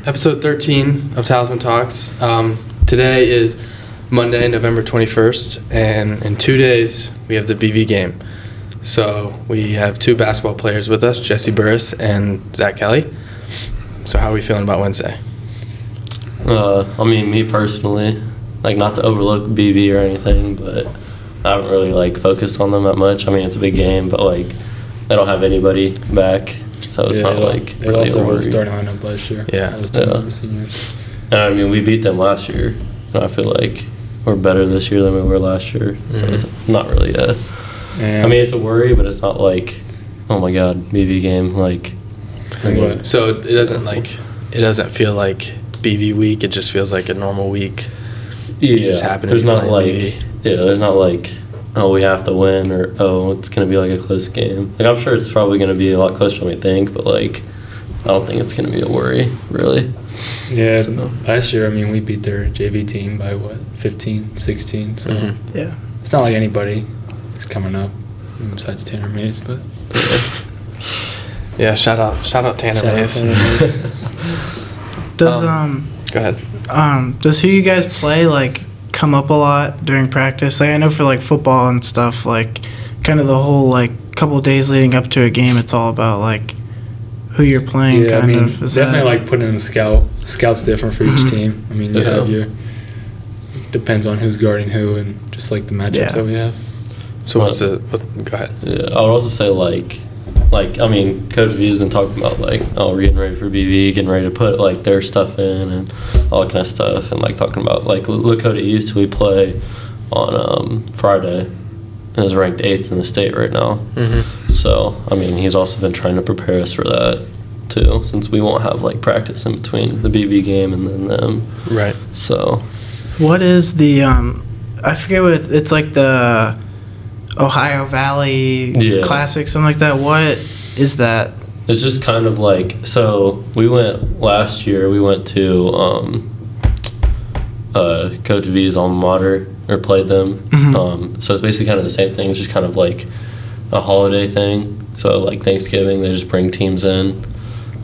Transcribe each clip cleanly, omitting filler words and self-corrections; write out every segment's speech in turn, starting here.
episode 13 of Talisman Talks. Today is Monday, November 21st, and in 2 days we have the BV game. So we have two basketball players with us, Jesse Burris and Zach Kelly. So how are we feeling about Wednesday? Me personally, not to overlook BV or anything, but I haven't really focused on them that much. It's a big game, but they don't have anybody back. So it's not they really also a were worry. starting lineup last year. Yeah. Those two seniors. And we beat them last year. And I feel like we're better this year than we were last year. So it's not really it's a worry, but it's not oh my God, BV game. So it doesn't feel like BV week. It just feels like a normal week. Yeah. Just happen to there's be not playing BV. there's not we have to win, or it's going to be a close game. I'm sure it's probably going to be a lot closer than we think, but I don't think it's going to be a worry, really. Yeah, so, last year, we beat their JV team by 15, 16, so yeah. It's not like anybody is coming up besides Tanner Mays, but yeah, shout out Tanner Mays. Does go ahead. Does who you guys play come up a lot during practice? I know for football and stuff, kind of the whole couple of days leading up to a game, it's all about who you're playing. Yeah, kind of. Is definitely putting in the scout. Scout's different for each team. You have your depends on who's guarding who and just the matchups that we have. So go ahead. Yeah, I would also say Coach V has been talking about we're getting ready for BV, getting ready to put their stuff in and all that kind of stuff, and talking about Lakota East, who we play on Friday, and is ranked 8th in the state right now. So he's also been trying to prepare us for that too, since we won't have practice in between the BV game and then them. Right. So what is the I forget what it's the Ohio Valley Classic, something like that. What is that? It's just kind of so we went last year, we went to Coach V's alma mater, or played them. So it's basically kind of the same thing. It's just kind of a holiday thing. So Thanksgiving, they just bring teams in.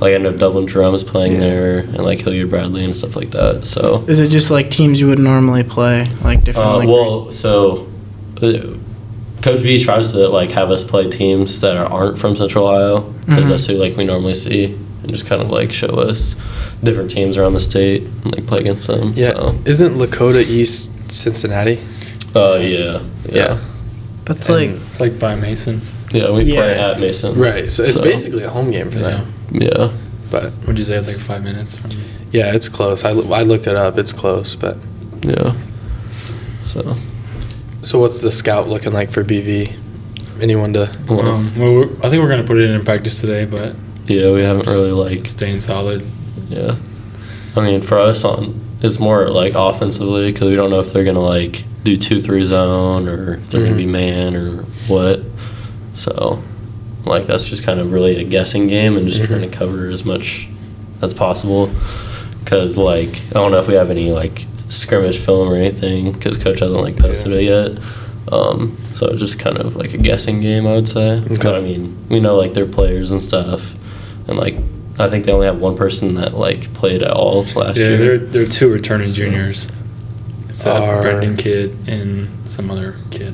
I know Dublin Jerome is playing there, and Hilliard Bradley and stuff like that. So is it just teams you would normally play, different? Coach V tries to have us play teams that aren't from Central Ohio, because that's who we normally see, and just kind of show us different teams around the state and play against them. Yeah. So. Isn't Lakota East Cincinnati? Yeah. That's it's by Mason. Yeah, we play at Mason. Right. So it's basically a home game for them. Yeah. But would you say it's 5 minutes from? Yeah, it's close. I looked it up. It's close, but yeah. So what's the scout looking like for BV? Anyone to? I think we're gonna put it in practice today, but yeah, we haven't really staying solid. Yeah, for us it's more offensively, because we don't know if they're gonna do 2-3 zone, or if they're gonna be man or what. So that's just kind of really a guessing game, and just trying to cover as much as possible. Because I don't know if we have any scrimmage film or anything, because Coach hasn't posted it yet. So it's just kind of a guessing game, I would say. Okay. But we know their players and stuff, and I think they only have one person that played at all last year. Yeah, there are two returning juniors. It's that Brendan kid and some other kid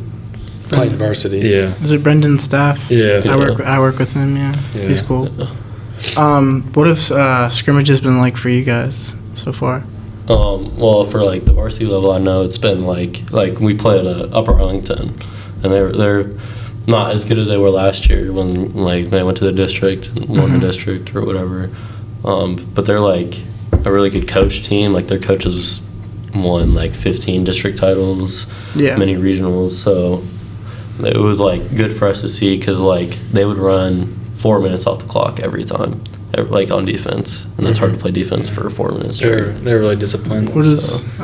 playing varsity. Yeah. Is it Brendan's staff? Yeah. I work with him. Yeah. He's cool. Yeah. What have scrimmages been for you guys so far? Well, for the varsity level, I know it's been we play at Upper Arlington, and they're not as good as they were last year when they went to the district and won the district or whatever. But they're a really good coach team. Their coaches won 15 district titles, many regionals. So it was good for us to see, because they would run 4 minutes off the clock every time. On defense, and it's hard to play defense for 4 minutes straight. They're really disciplined. I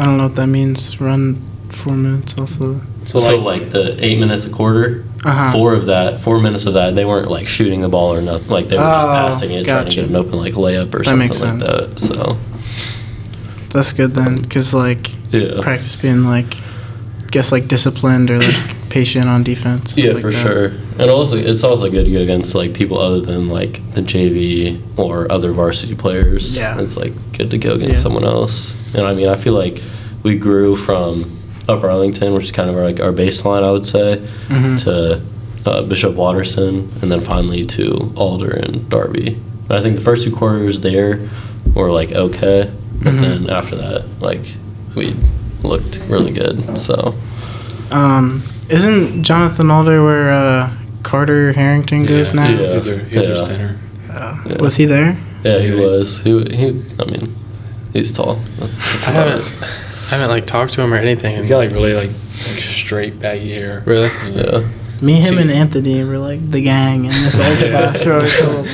don't know what that means. Run 4 minutes off the. So the 8 minutes a quarter, 4 minutes of that, they weren't shooting the ball or nothing. They were just passing it, trying to get an open layup or something like that. So that's good then, because practice being disciplined or patient on defense. Yeah, like for that. sure. And also, it's also good to go against like people other than like the JV or other varsity players. Yeah. It's like good to go against Yeah. someone else. And I mean, I feel like we grew from Upper Arlington, which is kind of our baseline, I would say, to Bishop Watterson, and then finally to Alder and Darby. And I think the first 2 quarters there were like okay, but then after that, like we looked really good. So. Isn't Jonathan Alder where Carter Harrington goes now? Yeah. He's our center. Yeah. Was he there? Yeah, he was. He I mean, he's tall. That's I about haven't like talked to him or anything. He's got like really like straight baggy hair. Really? it. Yeah. Me, him, See- and Anthony were like the gang in this old class. We're always told.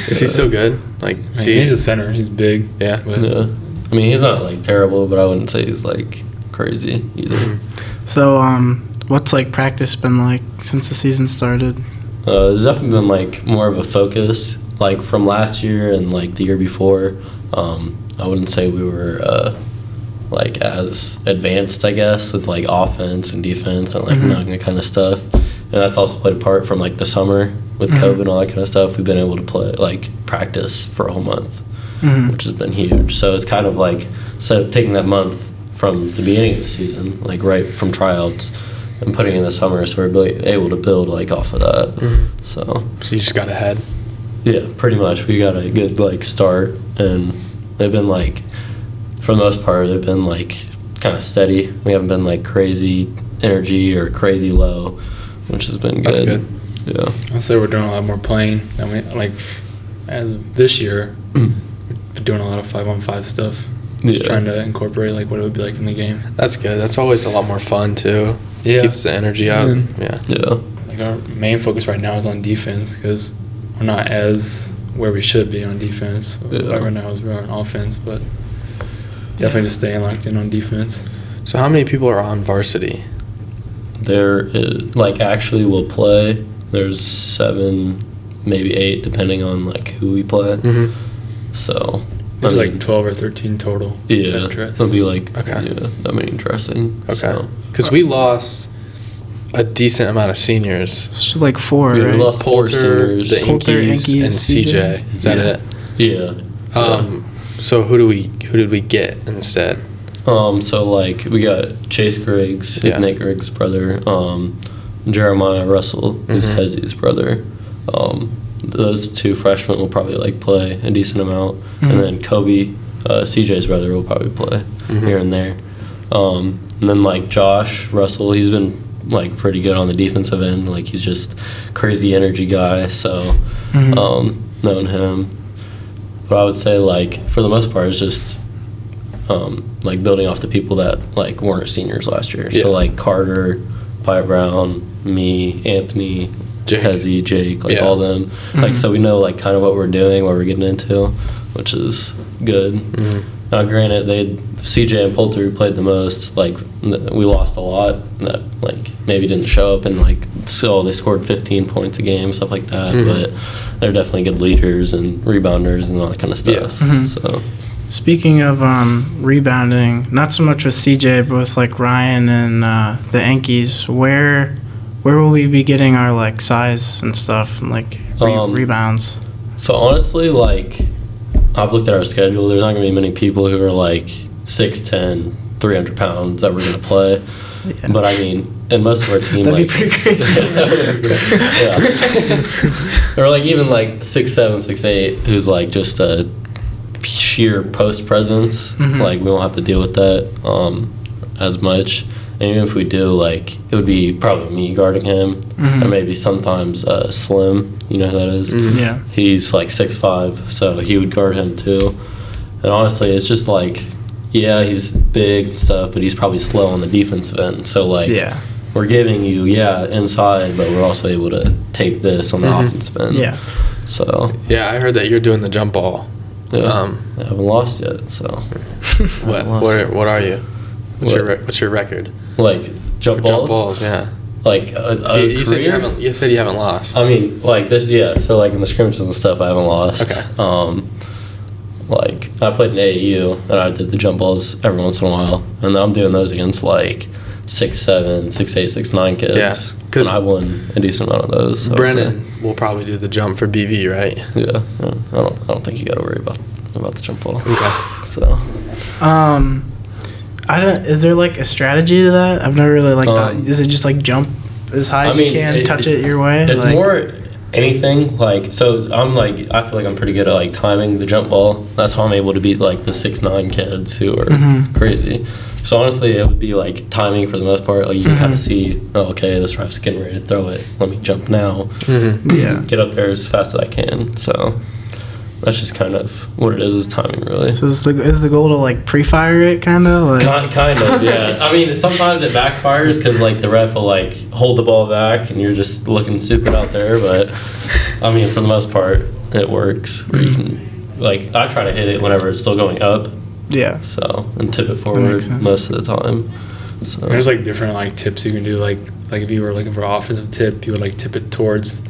Is he still good? Like, I mean, he's a center. He's big. yeah. But Yeah. I mean, he's not like terrible, but I wouldn't say he's like crazy either. So, what's like practice been like since the season started? There's definitely been like more of a focus, like from last year and like the year before. I wouldn't say we were like as advanced, I guess, with like offense and defense and like that kind of stuff. And that's also played a part from like the summer with COVID and all that kind of stuff. We've been able to play like practice for a whole month, which has been huge. So it's kind of like instead of taking that month from the beginning of the season, like right from tryouts, and putting it in the summer, so we're really able to build like off of that. So So you just got ahead. yeah, pretty much we got a good like start, and they've been like, for the most part, they've been like kind of steady. We haven't been like crazy energy or crazy low, which has been good. That's good. Yeah. I'll say we're doing a lot more playing than we like as of this year. We're doing a lot of 5-on-5 stuff. Just Yeah. trying to incorporate like what it would be like in the game. That's good. That's always a lot more fun too. Yeah. Keeps the energy up. Mhm. Yeah. Yeah. Like our main focus right now is on defense because we're not as where we should be on defense. Yeah. Right now is we're on offense, but definitely just staying locked in on defense. So how many people are on varsity? There is, like actually will play. There's 7, maybe 8, depending on like who we play. Mm-hmm. So There's I mean, like 12 or 13 total. yeah, that dress. it'll be like Okay. yeah, that many dressing. Okay. So. Because we lost a decent amount of seniors. It's like 4, Yeah, we right? lost 4 Porter, seniors. the Poulter, Inkies, Inkies, and CJ. Is that Yeah. it? Yeah. So who did we get instead? So like we got Chase Griggs, who's Yeah. Nate Griggs' brother. Jeremiah Russell, who's Mhm. Hezzy's brother. Those 2 freshmen will probably like play a decent amount, Mhm. and then Kobe, CJ's brother, will probably play Mhm. here and there. And then like Josh Russell, he's been like pretty good on the defensive end. Like he's just crazy energy guy. So knowing him, but I would say like for the most part, it's just like building off the people that like weren't seniors last year. Yeah. So like Carter, Pi Brown, me, Anthony, Jake. Hezzy, Jake, like Yeah. all them. Like so we know like kind of what we're doing, what we're getting into, which is good. Mm-hmm. Now, granted, CJ and Poulter who played the most. Like we lost a lot that like maybe didn't show up, and like so they scored 15 points a game, stuff like that. Mhm. But they're definitely good leaders and rebounders and all that kind of stuff. Yeah. Mhm. So Speaking of rebounding, not so much with CJ, but with like Ryan and the Yankees, where will we be getting our like size and stuff and like rebounds? So honestly, like I've looked at our schedule. There's not gonna be many people who are like 6'10", 300 pounds that we're gonna play. Yeah. But I mean, and most of our team That'd like be pretty crazy. yeah. Or like even like 6'7", 6'8", who's like just a sheer post presence. Mhm. Like we won't have to deal with that as much. And even if we do, like it would be probably me guarding him, Mhm. or maybe sometimes Slim. You know who that is? Mhm. Yeah. He's like 6'5", so he would guard him too. And honestly, it's just like, yeah, he's big and stuff, but he's probably slow on the defensive end. So like, Yeah. we're giving you, inside, but we're also able to take this on the Mhm. offensive end. Yeah. So, Yeah, I heard that you're doing the jump ball. yeah, I haven't lost yet. So, What are you? What? What's your record? like jump For balls, Jump balls, yeah. like You said career? you said you haven't lost. I mean, like this, yeah. So like in the scrimmages and stuff, I haven't lost. Okay. Like I played in AAU and I did the jump balls every once in a while, and then I'm doing those against like 6'7", 6'8", 6'9" kids. Yeah, 'cause and I won a decent amount of those. So Brennan will probably do the jump for BV, right? Yeah, I don't think you got to worry about the jump ball. Okay. So. Is there like a strategy to that? I've never really thought. Is it just like jump as high as you can, touch it your way? It's more anything like, so I'm like, I feel like I'm pretty good at like timing the jump ball. That's how I'm able to beat like the 6'9" kids who are crazy. So honestly, it would be like timing for the most part. Like you can kind of see, oh, okay, this ref's getting ready to throw it. Let me jump now. Yeah. Get up there as fast as I can. So that's just kind of what it is timing, really. So is the goal to like pre-fire it, kind of? Like? Kind of, yeah. I mean, sometimes it backfires because like the ref will like hold the ball back and you're just looking stupid out there. But I mean, for the most part, it works. Where you can, like, I try to hit it whenever it's still going up. Yeah. So and tip it forward most of the time. So there's like different like tips you can do. Like if you were looking for an offensive tip, you would like tip it towards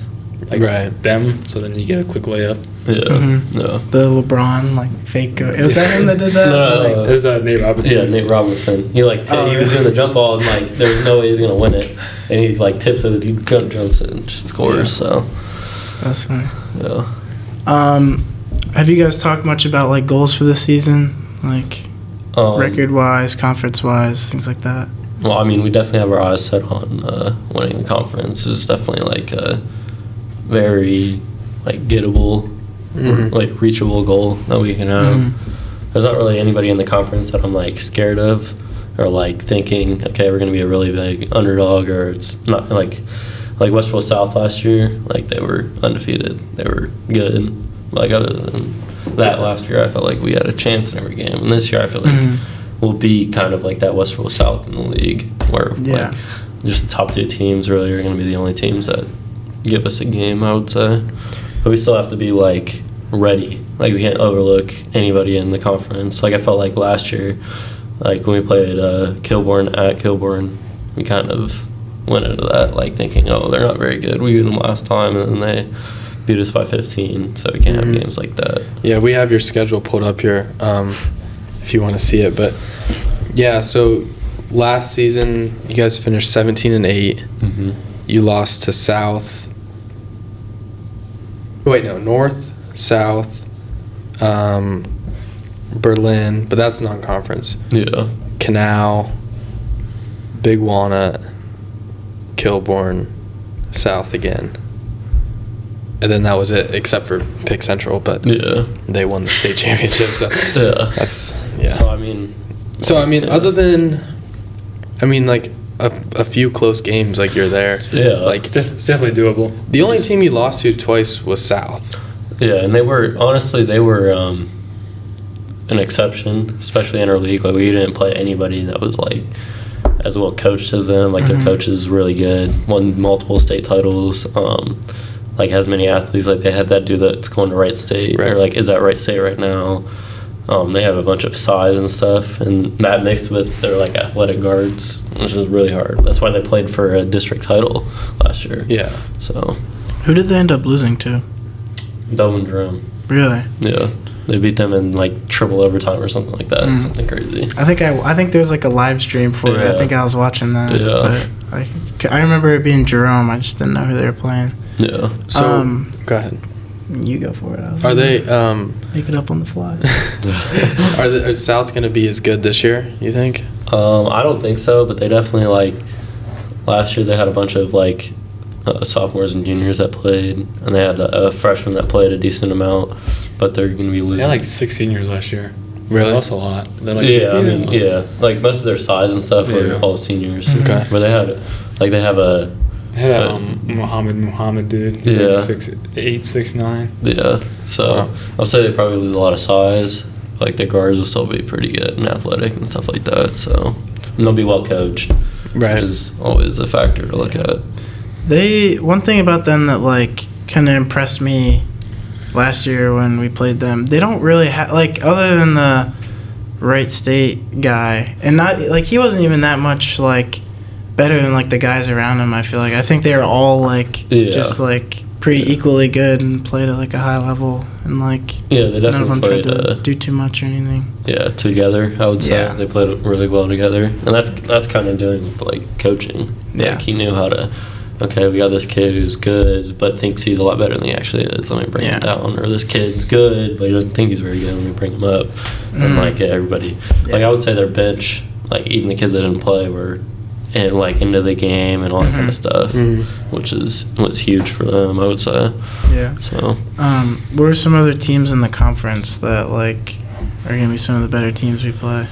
like them, so then you get a quick layup. Yeah. No. The LeBron like fake. Was that him that did that? No. It was Nate Robinson. Yeah, Nate Robinson. He like he was doing the jump ball and like there's no way he's gonna win it, and he like tips it, he jumps it and just scores. Yeah. So that's funny. Yeah. Have you guys talked much about like goals for this season, like record wise, conference wise, things like that? Well, I mean, we definitely have our eyes set on winning the conference. It's definitely like a very like gettable, like reachable goal that we can have. There's not really anybody in the conference that I'm like scared of or like thinking, okay, we're gonna be a really big underdog, or it's not like Westville South last year. Like they were undefeated, they were good. Like other than that, last year I felt like we had a chance in every game, and this year I feel like we'll be kind of like that Westville South in the league, where like just the top two teams really are going to be the only teams that give us a game, I would say. But we still have to be like ready. Like we can't overlook anybody in the conference. Like I felt like last year, like when we played Kilbourne at Kilbourne, we kind of went into that like thinking, oh, they're not very good. We beat them last time, and then they beat us by 15, so we can't have games like that. Yeah, we have your schedule pulled up here if you want to see it. But yeah, so last season you guys finished 17-8. You lost to South. Wait, no, North, South, Berlin, but that's non-conference. Yeah. Canal, Big Walnut, Kilbourne, South again. And then that was it, except for Pick Central, but they won the state championship, so that's So I mean, other than, like a few close games, like you're there. Yeah, like it's definitely doable. The only team you lost to twice was South. Yeah, and they were an exception, especially in our league. Like we didn't play anybody that was like as well coached as them. Like their coach is really good, won multiple state titles. Like has many athletes. Like they had that dude that's going to Wright State, or like is at Wright State right now. They have a bunch of size and stuff, and that mixed with their like athletic guards, which is really hard. That's why they played for a district title last year. Yeah. So. Who did they end up losing to? Dublin Jerome. Really? Yeah. They beat them in like triple overtime or something like that. Something crazy. I think there's like a live stream for it. I think I was watching that. Yeah. But I remember it being Jerome. I just didn't know who they were playing. Yeah. So go ahead. You go for it. Are they make it up on the fly? Are South going to be as good this year, you think? I don't think so, but they definitely like last year they had a bunch of like sophomores and juniors that played, and they had a freshman that played a decent amount, but they're going to be losing. They had like 6 seniors last year. Really? They lost a lot. Like, like most of their size and stuff were all seniors. Okay. But they have a Muhammad dude. He's like 6'8", 6'9". Yeah. So I'll say they probably lose a lot of size. Like the guards will still be pretty good and athletic and stuff like that. So and they'll be well coached, which is always a factor to look at. One thing about them that like kind of impressed me last year when we played them, they don't really have like, other than the Wright State guy, and not like he wasn't even that much like better than like the guys around him. I feel like I think they were all like just like pretty equally good and played at like a high level, and like Yeah, they none of them definitely tried played. to do too much or anything. Yeah, together, I would say. Yeah. They played really well together. And that's kind of doing with, like, coaching. Yeah. Like, he knew how to, okay, we got this kid who's good, but thinks he's a lot better than he actually is. Let me bring him down. Or this kid's good, but he doesn't think he's very good. Let me bring him up. And, like, get everybody. Like, I would say their bench, like, even the kids that didn't play were and like into the game and all that kind of stuff, which was huge for them, I would say. Yeah. So, what are some other teams in the conference that like are going to be some of the better teams we play?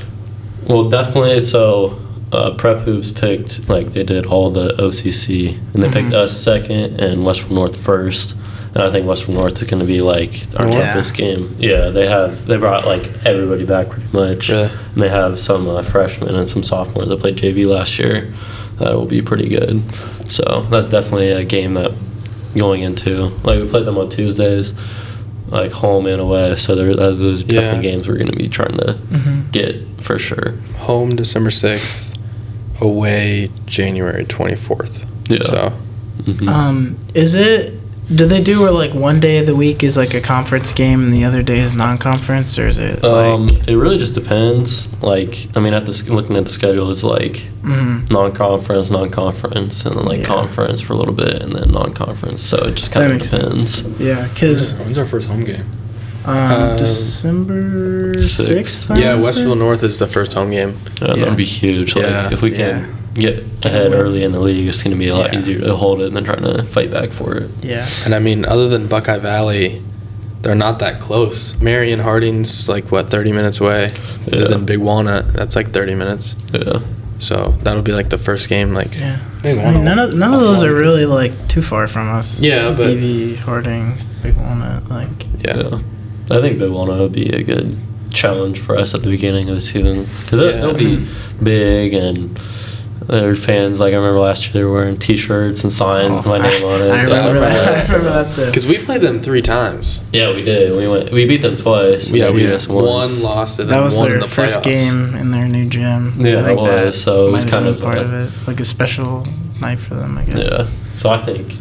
well, definitely. So, Prep Hoops picked, like, they did all the OCC, and they picked us second and Western North first. And I think Western North is going to be like our toughest game. Yeah, they brought like everybody back pretty much. Really? And they have some freshmen and some sophomores that played JV last year. That will be pretty good. So that's definitely a game that going into. Like, we played them on Tuesdays, like home and away. So those definitely games we're going to be trying to get for sure. Home December 6th, away January 24th. Yeah. So. Is it? Do they do where like one day of the week is like a conference game and the other day is non-conference, or is it like? It really just depends. Like, I mean, looking at the schedule, it's like non-conference, and then like conference for a little bit, and then non-conference. So it just kind of depends. Yeah, because When's our first home game? December 6th. Yeah, Westville North is the first home game. Yeah, that would be huge. Like, if we can get ahead early in the league, it's going to be a lot easier to hold it than trying to fight back for it. Yeah. And I mean, other than Buckeye Valley, they're not that close. Marion Harding's like, 30 minutes away? Other than Big Walnut, that's like 30 minutes. Yeah. So that'll be like the first game. Like, Big I mean, none of those are really like too far from us. Yeah, but BV, Harding, Big Walnut, like. Yeah. I think Big Walnut would be a good challenge for us at the beginning of the season, because they'll be big, and their fans, like, I remember last year they were wearing T-shirts and signs with my name on it. I remember that too. because we played them 3 times. Yeah, we did. We beat them twice. Yeah, we beat us once. one lost, and then That was one in their the first playoffs. game in their new gym. Yeah, I think it was. So it was might have kind been of part of it, like a special night for them, I guess. Yeah. So I think,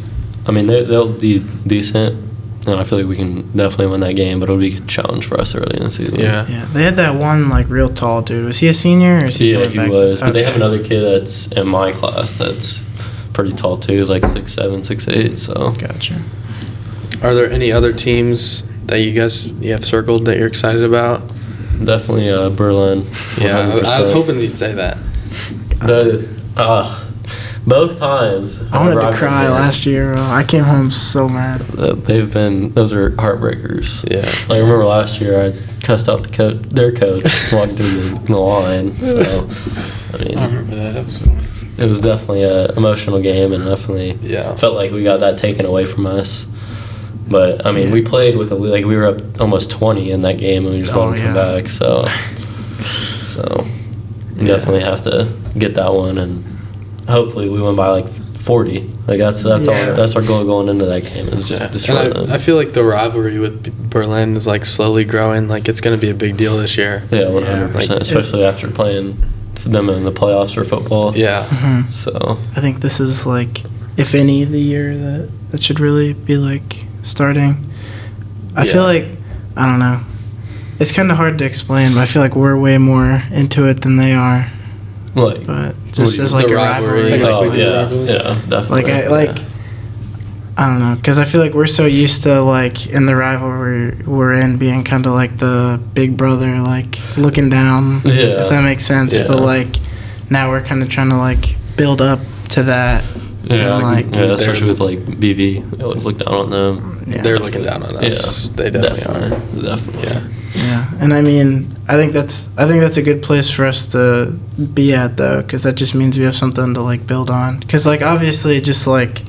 I mean, they'll be decent, and I feel like we can definitely win that game, but it'll be a good challenge for us early in the season. Yeah. Yeah, they had that one like real tall dude. Was he a senior or is he? Yeah, going he back was. to, But they have okay. another kid that's in my class that's pretty tall too. He's like 6'7", 6'8". So Gotcha. Are there any other teams that you have circled that you're excited about? definitely Berlin. Yeah, I was 100%. hoping you'd say that. Both times. I wanted to cry last year. I came home so mad. Those are heartbreakers. Yeah. Like, I remember last year I cussed out their coach walking through the line. So, I mean, I remember that. That was fun. it was definitely an emotional game, and definitely felt like we got that taken away from us. But, I mean, we played with we were up almost 20 in that game, and we just let them come back. So we definitely have to get that one, and hopefully we win by like 40. Like, that's our goal going into that game, is just destroy them. I feel like the rivalry with Berlin is like slowly growing. Like, it's going to be a big deal this year. Yeah, 100%, especially after playing them in the playoffs for football. Yeah. Mm-hmm. So I think this is like, if any, the year that should really be like starting. I feel like, I don't know. It's kind of hard to explain, but I feel like we're way more into it than they are. like, But just as like the a rivalry. rivalry. Like, sleeping rivalry? yeah, definitely. I don't know, because I feel like we're so used to like in the rivalry we're in being kind of like the big brother, like looking down. Yeah. If that makes sense. Yeah. But like now we're kind of trying to like build up to that. Yeah, and, like, especially with like BV, we always look down on them. Yeah. They're looking down on us. Yeah, They definitely are. Definitely. Yeah. Yeah, and I mean, I think that's a good place for us to be at though, because that just means we have something to like build on. Because like obviously, just like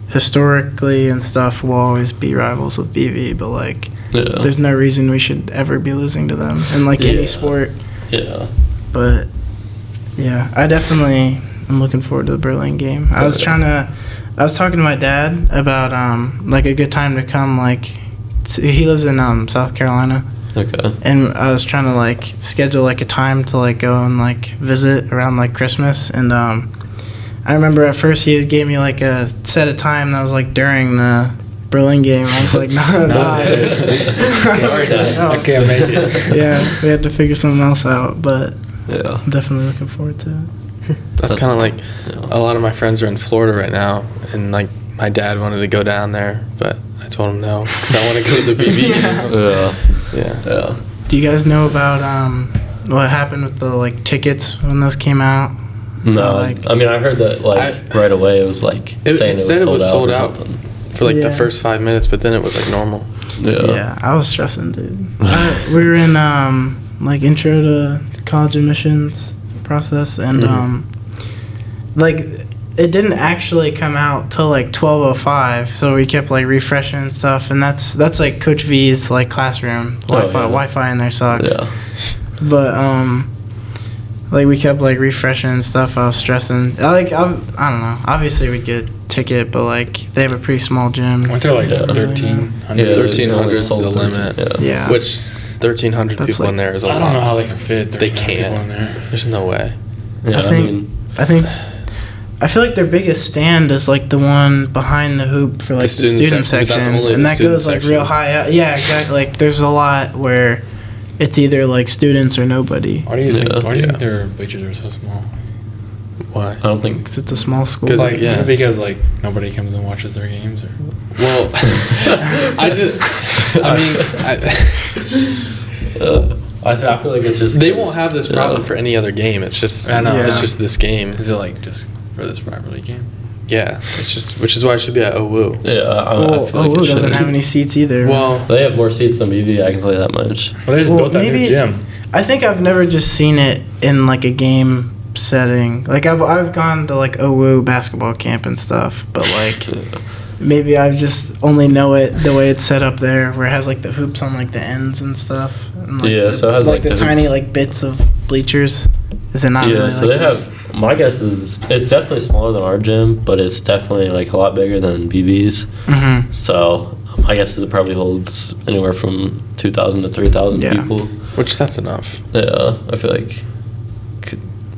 historically and stuff, we'll always be rivals with BV, but like, there's no reason we should ever be losing to them in like any sport. Yeah. But yeah, I definitely am looking forward to the Berlin game. I was talking to my dad about like a good time to come. Like, he lives in South Carolina. Okay. And I was trying to like schedule like a time to like go and like visit around like Christmas, and I remember at first he gave me like a set of time that was like during the Berlin game. I was like, no. Sorry, Dad. No. I can't make it. Yeah, we had to figure something else out, but Yeah. I'm definitely looking forward to it. That's kind of like a lot of my friends are in Florida right now, and like my dad wanted to go down there, but I told him no because I want to go to the BB game. Yeah. Do you guys know about what happened with the like tickets when those came out? No, Like- I mean, I heard that right away. It was like It saying said it was sold out or something. for like the Yeah. first 5 minutes, but then it was like normal. Yeah, I was stressing, dude. We were in like intro to college admissions process, and like it didn't actually come out till like 12:05, so we kept like refreshing and stuff, and that's like Coach V's like classroom. Wi-Fi in there sucks. Yeah. But like we kept like refreshing and stuff. I was stressing. I don't know. Obviously we'd get a ticket, but like they have a pretty small gym. Weren't there like Yeah. 1,300? Yeah, 1,300 is sold the 13, limit. Yeah. Which 1,300 That's people in like- there is a lot. I don't know how they can fit They 1,300 people in can't. there. There's no way. Yeah, I feel like their biggest stand is like the one behind the hoop for like the student section, but that's section, only and the that student goes like section. real high up. Yeah, exactly. Like there's a lot where it's either like students or nobody. Why do you think? Yeah. Why do you Yeah. think their bleachers are so small? Why? I don't think. 'Cause it's a small school. 'Cause, Like, yeah. because like nobody comes and watches their games, or Well, I feel like it's just. they won't have this problem for any other game. It's just, I know. it's Yeah. just this game. is it like just for this rivalry game? Yeah, it's just, which is why it should be at OWU. Yeah, I Well, feel like it doesn't should. have any seats either. Well, They have more seats than BB. I can tell you that much. Well, they just Well, built that new maybe- gym. I think I've never just seen it in like a game setting. Like I've gone to like OWU basketball camp and stuff, but like maybe I just only know it the way it's set up there, where it has like the hoops on like the ends and stuff. And, like, Yeah, the, so it has, like, the the tiny hoops. like bits of bleachers. Is it not? Yeah, really so like they have. My guess is it's definitely smaller than our gym, but it's definitely like a lot bigger than BB's. Mm-hmm. So my guess is it probably holds anywhere from 2,000 to 3,000 Yeah. people. which that's enough. Yeah, I feel like.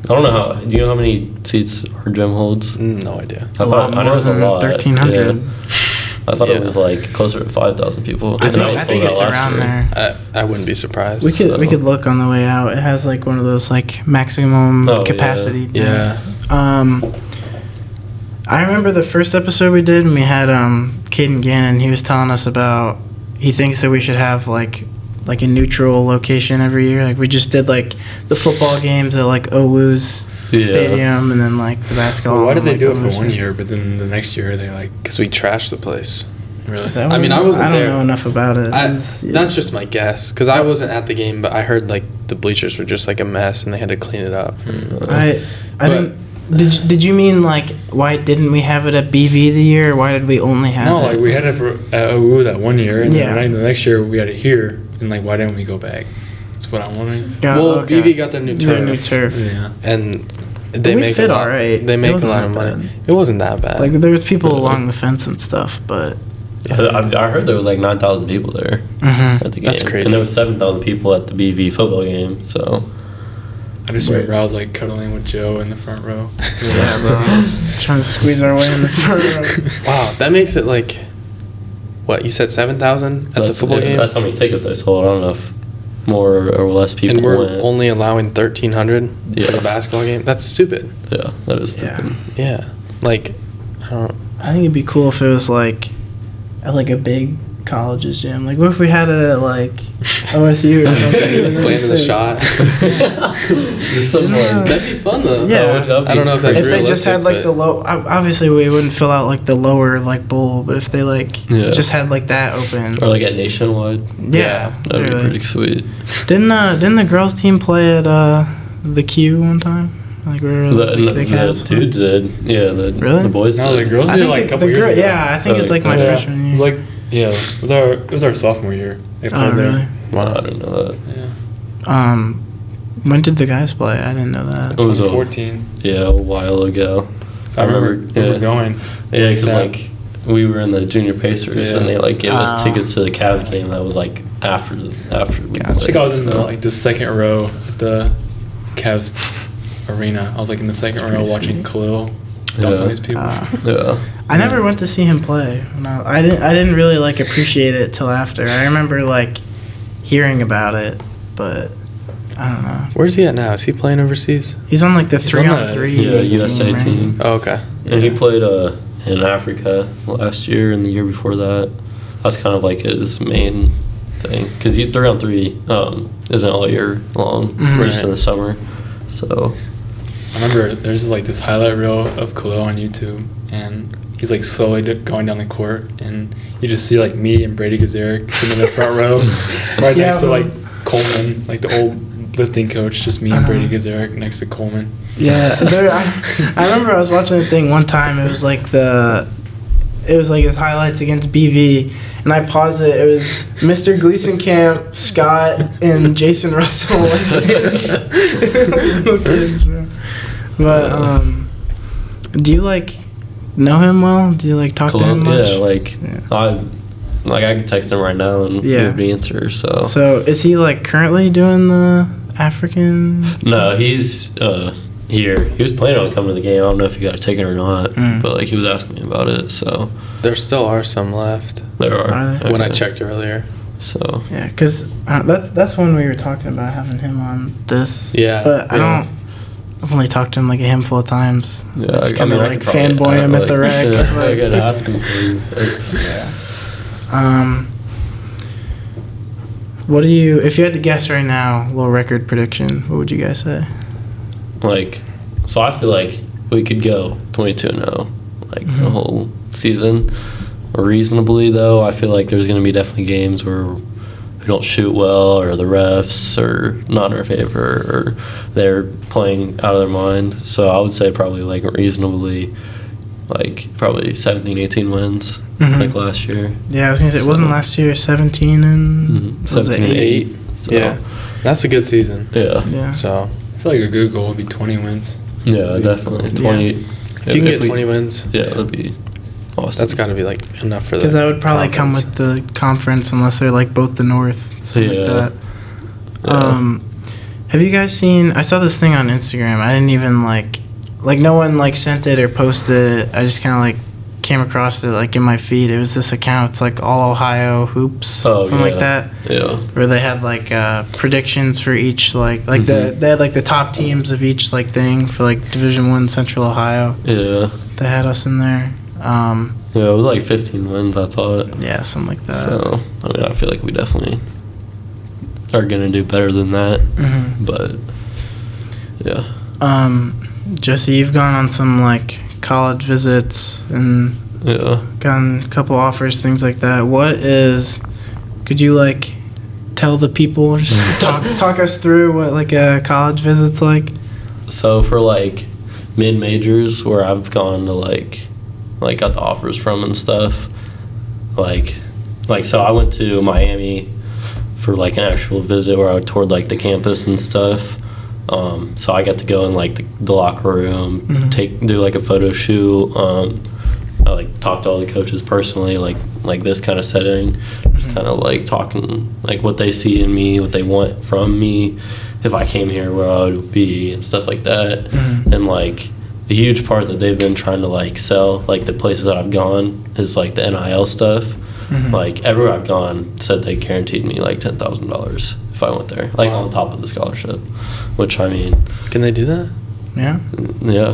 I don't know how. Do you know how many seats our gym holds? No idea. I know it was a lot. 1,300. Yeah. I thought it Yeah. was like closer to 5,000 people. I Even think, though I it think sold it's out last around year. there. I wouldn't be surprised. We could So- look on the way out. It has like one of those like maximum Oh, capacity yeah. things. I remember the first episode we did, and we had Caden Gannon. He was telling us about he thinks that we should have like a neutral location every year. Like we just did like the football games at like OWU's Yeah. stadium, and then like the basketball. Well, why did they like, do it for OWU's 1 year, but then the next year they like Because we trashed the place. really? Is that I what mean, it I was? wasn't I don't there. know enough about it. I, It's- yeah. That's just my guess. Because I wasn't at the game, but I heard like the bleachers were just like a mess and they had to clean it up. I But- think. Did you mean like why didn't we have it at BV the year? Or why did we only have No, it? like we had it for at OU that 1 year, and Yeah. then the next year we had it here, and like why didn't we go back? That's what I'm wondering. Yeah, Well, okay. BB got their new Their turf. new turf. Yeah. And they we make fit a lot. alright. They It make a wasn't lot of that money. bad. It wasn't that bad. Like there was people along the fence and stuff, but I heard there was like 9,000 people there at the game. That's crazy. And there was 7,000 people at the BV football game. So I just remember I was like cuddling with Joe in the front row. yeah, bro. Trying to squeeze our way in the front row. Wow, that makes it like, what, you said 7,000 at the football game? That's how many tickets they sold. I don't know if more or less people And we're went. only allowing 1,300 Yeah. for the basketball game? That's stupid. Yeah, that is Yeah. stupid. Yeah. Like, I don't I think it'd be cool if it was like at like a big college's gym. Like what if we had it at like OSU or something? playing in the shot. Just some Didn't, like, That'd be fun though. Yeah. That'd I don't know if that's If they realistic. just had like the but- low, obviously we wouldn't fill out like the lower like bowl, but if they like Yeah. just had like that open, or like at Nationwide. yeah, That'd be literally. pretty sweet. Didn't the girls team play at the Q one time? Like we were like, The Cavs dudes did. Yeah, Really? the boys No, did. the girls I did think like a the couple years girl- ago. yeah, I think it's like my Yeah. freshman year. It was like it was our sophomore year. They played Oh really? there. Wow, I didn't know that. Yeah. When did the guys play? I didn't know that. It was 2014. Yeah, a while ago. I remember going. Yeah, because Sad. like we were in the junior Pacers Yeah. and they like gave us Oh. tickets to the Cavs game. That was like after we Gotcha. played. I think I was in the, so- like the second row at the Cavs arena. I was like in the second That's row pretty watching sweet. Khalil. dump on these people. Yeah. I never went to see him play. No, I didn't really like appreciate it till after. I remember like hearing about it, but I don't know. Where's he at now? Is he playing overseas? He's on like the He's on the 3-on-3 USA right? team. Oh, okay. And he played in Africa last year and the year before that. That's kind of like his main thing. Because 3-on-3 isn't all year long. Mhm. We're just in Right. the summer. So, I remember there's like this highlight reel of Khalil on YouTube, and he's like slowly going down the court, and you just see like me and Brady Gazaric sitting in the front row, right Yeah, next to well- like Coleman, like the old lifting coach, just me and Uh-huh. Brady Gazaric next to Coleman. Yeah, I remember I was watching the thing one time. It was like his highlights against BV, and I paused it. It was Mr. Gleason Camp, Scott, and Jason Russell. Little kids, man. But do you like know him well? Do you like talk to him much? yeah, like Yeah. I could text him right now and he Yeah. would answer. So, So is he like currently doing the African? no, he's here. He was planning on coming to the game. I don't know if he got a ticket or not, but like he was asking me about it. So There still are some left there are. Are there? when I Okay. checked earlier. So Yeah, because that's when we were talking about having him on this. Yeah, But I yeah. don't. I've only talked to him like a handful of times. yeah, Just kind of I like could probably- fanboy him at the rec. Yeah, I like- could ask him for you. What do you? If you had to guess right now, little record prediction, what would you guys say? Like, so I feel like we could go 22-0, like the whole season. Reasonably, though, I feel like there's going to be definitely games where we don't shoot well, or the refs are not in our favor, or they're playing out of their mind. So I would say probably like reasonably, like probably 17, 18 wins, Mhm. like last year. Yeah, I was gonna say it wasn't last year 17 and was it 17 and 8. So, Yeah, that's a good season. Yeah. Yeah. So I feel like a good goal would be 20 wins. Yeah, definitely. 20. if you can get 20 wins, Yeah, that'd be awesome. that's got to be like enough for the. Because that would probably conference. come with the conference unless they're like both the North. Something Yeah. like that. Yeah. Have you guys seen? I saw this thing on Instagram. I didn't even like no one like sent it or posted it. I just kind of like came across it like in my feed. It was this account. It's like All Ohio Hoops, something like that, Yeah. where they had like predictions for each like Mhm. they had like the top teams of each like thing for like Division I Central Ohio. Yeah. They had us in there. Yeah, it was like 15 wins, I thought. Yeah, something like that. So, I mean, I feel like we definitely are going to do better than that. Mhm. But, yeah. Jesse, you've gone on some like college visits and Yeah. gotten a couple offers, things like that. Could you like tell the people, just talk us through what like a college visit's like? So, for like mid-majors where I've gone to like got the offers from and stuff, like so I went to Miami for like an actual visit where I toured like the campus and stuff. So I got to go in like the locker room, Mhm. do like a photo shoot. I like talked to all the coaches personally, like this kind of setting, just kind of like talking like what they see in me, what they want from me, if I came here, where I would be and stuff like that. Mhm. And like a huge part that they've been trying to like sell, like the places that I've gone, is like the NIL stuff. Mhm. Like everywhere I've gone said they guaranteed me like $10,000 if I went there, like on top of the scholarship. Which, I mean, Can they do that? Yeah, yeah,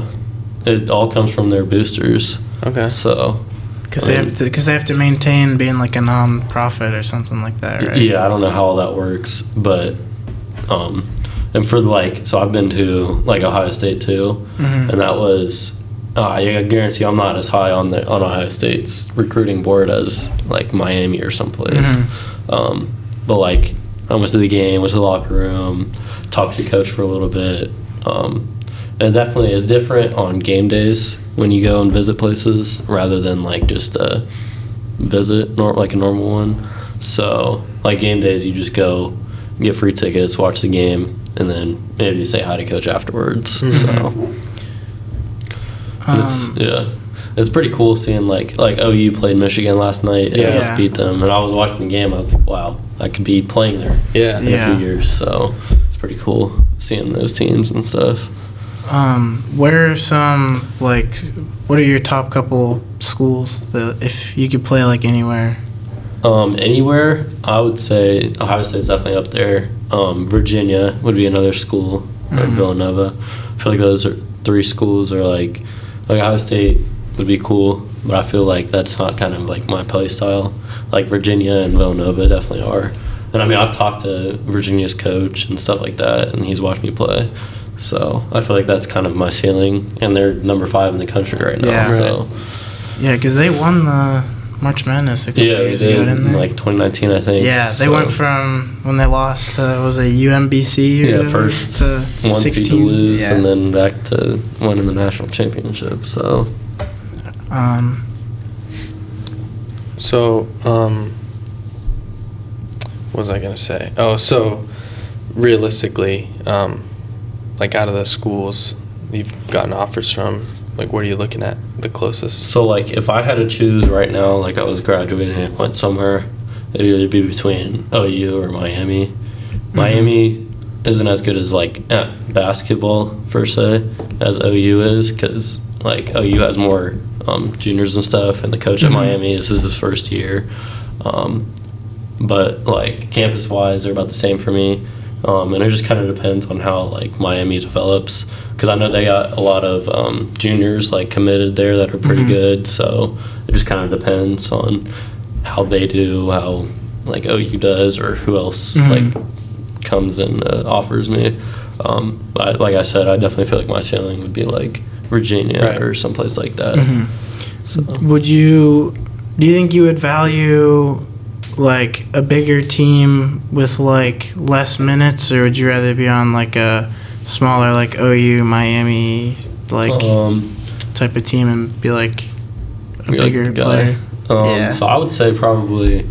it all comes from their boosters. Okay. So because I they mean- have to maintain being like a non-profit or something like that, right? yeah, I don't know how all that works, but and for like, so I've been to like Ohio State too, Mhm. and that was. I guarantee I'm not as high on Ohio State's recruiting board as like Miami or someplace. Mhm. But like I went to the game, went to the locker room, talked to the coach for a little bit. And it definitely is different on game days when you go and visit places rather than like just a visit, like a normal one. So like game days, you just go, get free tickets, watch the game, and then maybe say hi to coach afterwards. Mhm. So. But it's pretty cool seeing like OU played Michigan last night and Yeah. almost beat them, and I was watching the game. I was like, wow, I could be playing there Yeah. in a few years. So it's pretty cool seeing those teams and stuff. Where are some, like, what are your top couple schools that if you could play, like, anywhere? Anywhere, I would say Ohio State's definitely up there. Virginia would be another school, or Villanova. I feel like those are 3 schools are like Ohio State would be cool, but I feel like that's not kind of like my play style. Like Virginia and Villanova definitely are. And I mean, I've talked to Virginia's coach and stuff like that, and he's watched me play. So I feel like that's kind of my ceiling, and they're number 5 in the country right now. Yeah. So Yeah, because they won the March Madness a couple yeah, years they ago, did didn't in they? like 2019, I think. Yeah, they So, went from when they lost, was it UMBC? Or yeah, first to one seed to 16? lose, Yeah. and then back to winning the national championship. So So, what was I gonna say? Oh, so realistically, like out of the schools you've gotten offers from, like what are you looking at the closest? So, like, if I had to choose right now, like I was graduating and went somewhere, it'd either be between OU or Miami. Miami isn't as good as, like, at basketball, per se, as OU is, because, like, OU has more juniors and stuff, and the coach at Miami, this is his first year. But, like, campus-wise, they're about the same for me. And it just kind of depends on how, like, Miami develops. Because I know they got a lot of juniors, like, committed there that are pretty good. So it just kind of depends on how they do, how, like, OU does, or who else, like, comes and offers me. But like I said, I definitely feel like my ceiling would be, like, Virginia or someplace like that. So. do you think you would value like a bigger team with like less minutes, or would you rather be on like a smaller like OU Miami like type of team and be like a bigger player? So I would say probably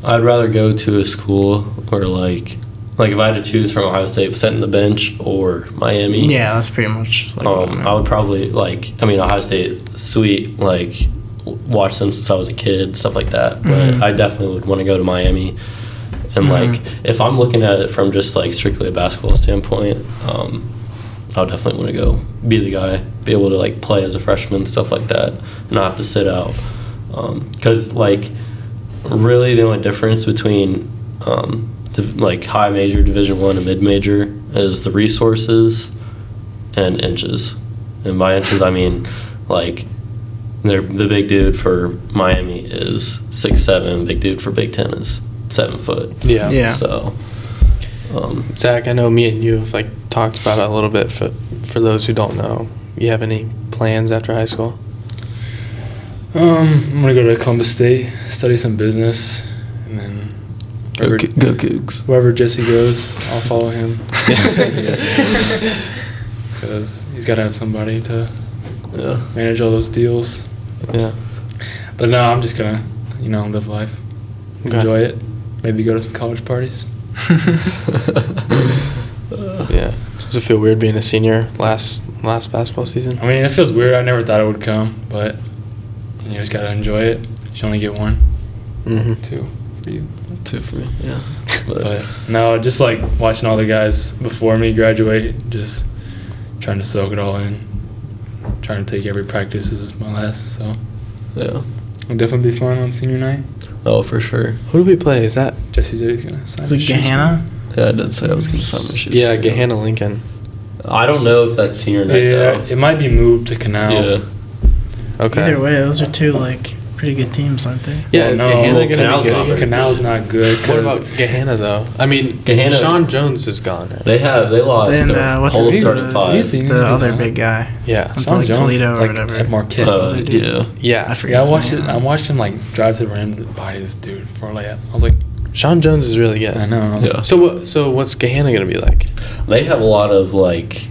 I'd rather go to a school where like if I had to choose from Ohio State sitting the bench or Miami. Yeah, that's pretty much like I would probably Ohio State, sweet, like watched them since I was a kid, stuff like that. But I definitely would want to go to Miami. And like if I'm looking at it from just like strictly a basketball standpoint, I would definitely want to go be the guy, be able to like play as a freshman, stuff like that, and not have to sit out. Because like really the only difference between like high major, Division I, and mid major is the resources and inches. And by inches I mean like the big dude for Miami is 6'7", big dude for Big Ten is 7 foot. Yeah. So, Zach, I know me and you have like talked about it a little bit. For those who don't know, you have any plans after high school? I'm gonna go to Columbus State, study some business, and then go Cougs. wherever Jesse goes, I'll follow him. Because he's got to have somebody to manage all those deals. Yeah. But no, I'm just gonna, live life, enjoy it, maybe go to some college parties. Yeah. Does it feel weird being a senior last basketball season? I mean, it feels weird. I never thought it would come, but you just gotta enjoy it. You only get one, 2 for you. 2 for me. Yeah. But no, just like watching all the guys before me graduate, just trying to soak it all in, trying to take every practice. This is my last, so yeah, it'll definitely be fun on senior night. Oh, for sure. Who do we play? Is that? Jesse said he's gonna sign. Is it his shoes Gahanna? Yeah, I did say I was going to sign my shoes. Yeah, Gahanna Lincoln. I don't know if that's senior for night me. though. Yeah, it might be moved to Canal. Yeah. Okay. Either way, those are 2 like pretty good teams, aren't they? Yeah, is Gahanna gonna Canal's be not good? very Canal's not good. What about 'cause Gahanna though? I mean, Gahanna- Sean Jones is gone. Right? They lost Then their what's whole his starting name? five. He's seen The him, other he's big guy. Yeah. Went to, like, Toledo or whatever. at Marquette. Yeah. Yeah. I forget. I his name. watched him like drive to the rim to body this dude for a layup. I was like, Sean Jones is really good. I know. I was Yeah. So what's Gahanna gonna be like? They have a lot of like,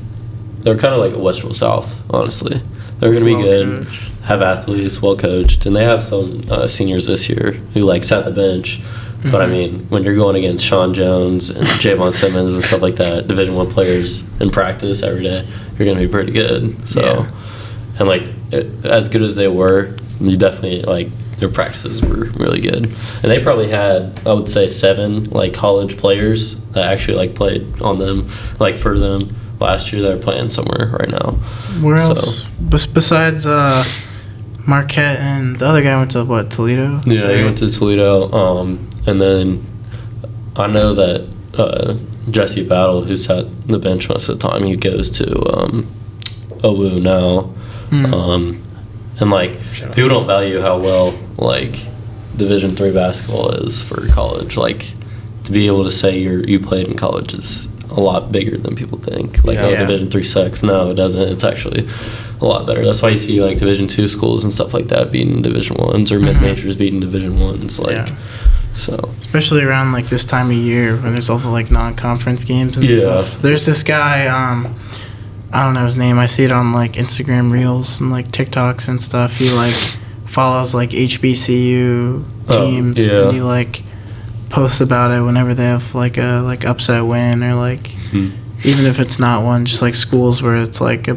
they're kind of like Westfield South, honestly. They're going to be Well good, coached. have athletes, well coached, and they have some seniors this year who like sat the bench. But I mean, when you're going against Sean Jones and Javon Simmons and stuff like that, Division I players in practice every day, you're going to be pretty good. So, Yeah. and like as good as they were, you definitely like their practices were really good, and they probably had, I would say, 7 like college players that actually like played on them, like for them, last year that are playing somewhere right now. Where So- else? Besides Marquette and the other guy went to what, Toledo? Yeah, he went to Toledo. And then I know that Jesse Battle, who sat the bench most of the time, he goes to OU now. And like people don't value how well like Division III basketball is for college. Like to be able to say you played in college is a lot bigger than people think. Like Yeah. Division III sucks. No, it doesn't. It's actually a lot better. That's why you see like Division II schools and stuff like that beating Division Ones or mid majors beating Division Ones. Like Yeah. so. Especially around like this time of year when there's all the like non-conference games and Yeah. stuff. There's this guy, I don't know his name. I see it on like Instagram Reels and like TikToks and stuff. He like follows like HBCU teams yeah. and he like posts about it whenever they have like a like upset win or like even if it's not one, just like schools where it's like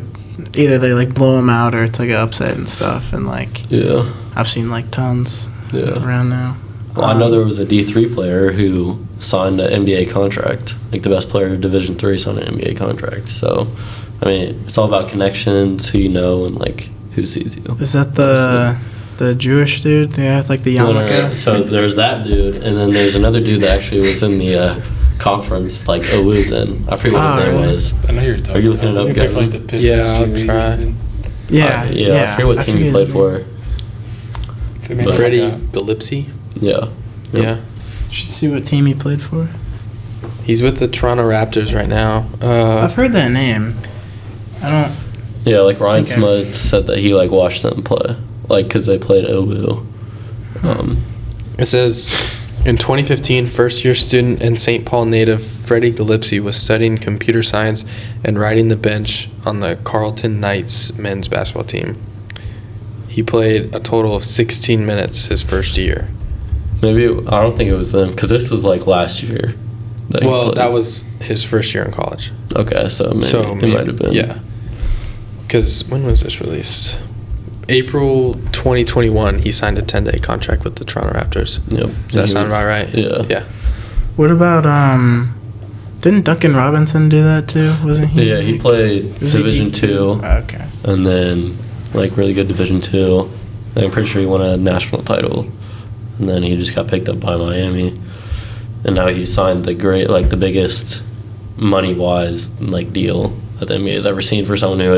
either they like blow them out or it's like an upset and stuff. And like Yeah. I've seen like tons Yeah. around now. Well, I know there was a D3 player who signed an NBA contract. Like the best player of Division III signed an NBA contract. So, I mean, it's all about connections, who you know, and like who sees you. Is that the Jewish dude? Yeah, like the No, no, yarmulke. no. So there's that dude, and then there's another dude that actually was in the conference, like OU's in. I forget what his name really? was. I know you're talking. Are you looking it up, He played for Gavin? like the Pistons. Yeah, I'll G League. try. Yeah, Yeah, I forget what team he his played name. for. Maybe like Freddie that. Galipsy. Yeah. Yeah. Should see what team he played for. He's with the Toronto Raptors right now. I've heard that name. I don't. Yeah, like Ryan Okay. Smuts said that he like watched them play, like because they played OU. It says, in 2015, first-year student and St. Paul native Freddie Galipsy was studying computer science and riding the bench on the Carleton Knights men's basketball team. He played a total of 16 minutes his first year. Maybe I don't think it was them because this was like last year. He Well, played. that was his first year in college. Okay, so maybe it might have been. Yeah. Because when was this released? April 2021, he signed a 10-day contract with the Toronto Raptors. Yep. Does that sound about right? Yeah. Yeah. What about Didn't Duncan Robinson do that too? Wasn't he? Yeah, he played Was he Division D2? Two, Okay. and then like really good Division Two. I'm pretty sure he won a national title, and then he just got picked up by Miami, and now he signed the biggest money wise like deal that the NBA has ever seen for someone who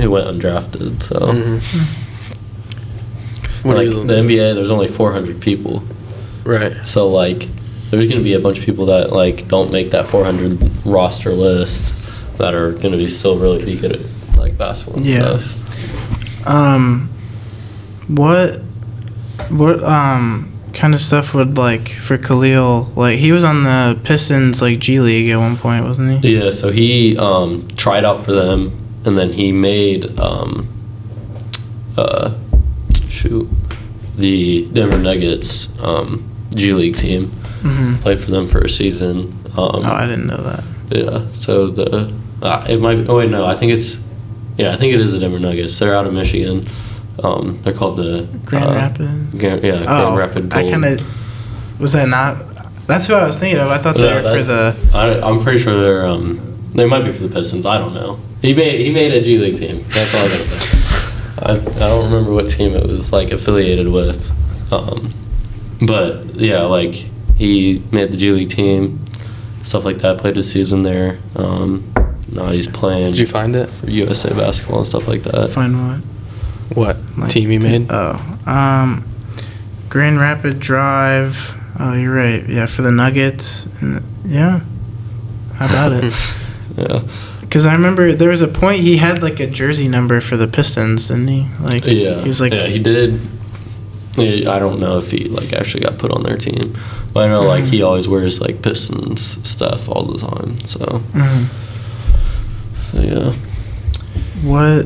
went undrafted. So What like do you- the NBA, there's only 400 people. Right. So like, there's gonna be a bunch of people that like don't make that 400 roster list that are gonna be still really be good at like basketball and Yeah. stuff. What kind of stuff would like for Khalil? Like he was on the Pistons like G League at one point, wasn't he? Yeah, so he tried out for them, and then he made the Denver Nuggets G League team. Mm-hmm. Played for them for a season. Oh, I didn't know that. Yeah, so it might be, oh wait, no, I think it is the Denver Nuggets. They're out of Michigan. They're called the Grand Rapids. Grand Rapid I Gold. kind of was that not. That's what I was thinking of. I thought they No, were for the. I'm pretty sure they might be for the Pistons. I don't know. He made a G League team. That's all I gotta say. I don't remember what team it was like affiliated with, but yeah, like he made the G League team, stuff like that. Played a season there. Now he's playing Did you find it? for USA basketball and stuff like that. Find what? What Like, team he made? Grand Rapid Drive. Oh, you're right. Yeah, for the Nuggets. And yeah. How about it? Yeah. Because I remember there was a point he had like a jersey number for the Pistons, didn't he? Like Yeah. he was like yeah, he did. Yeah, I don't know if he like actually got put on their team, but I know like he always wears like Pistons stuff all the time. So yeah. What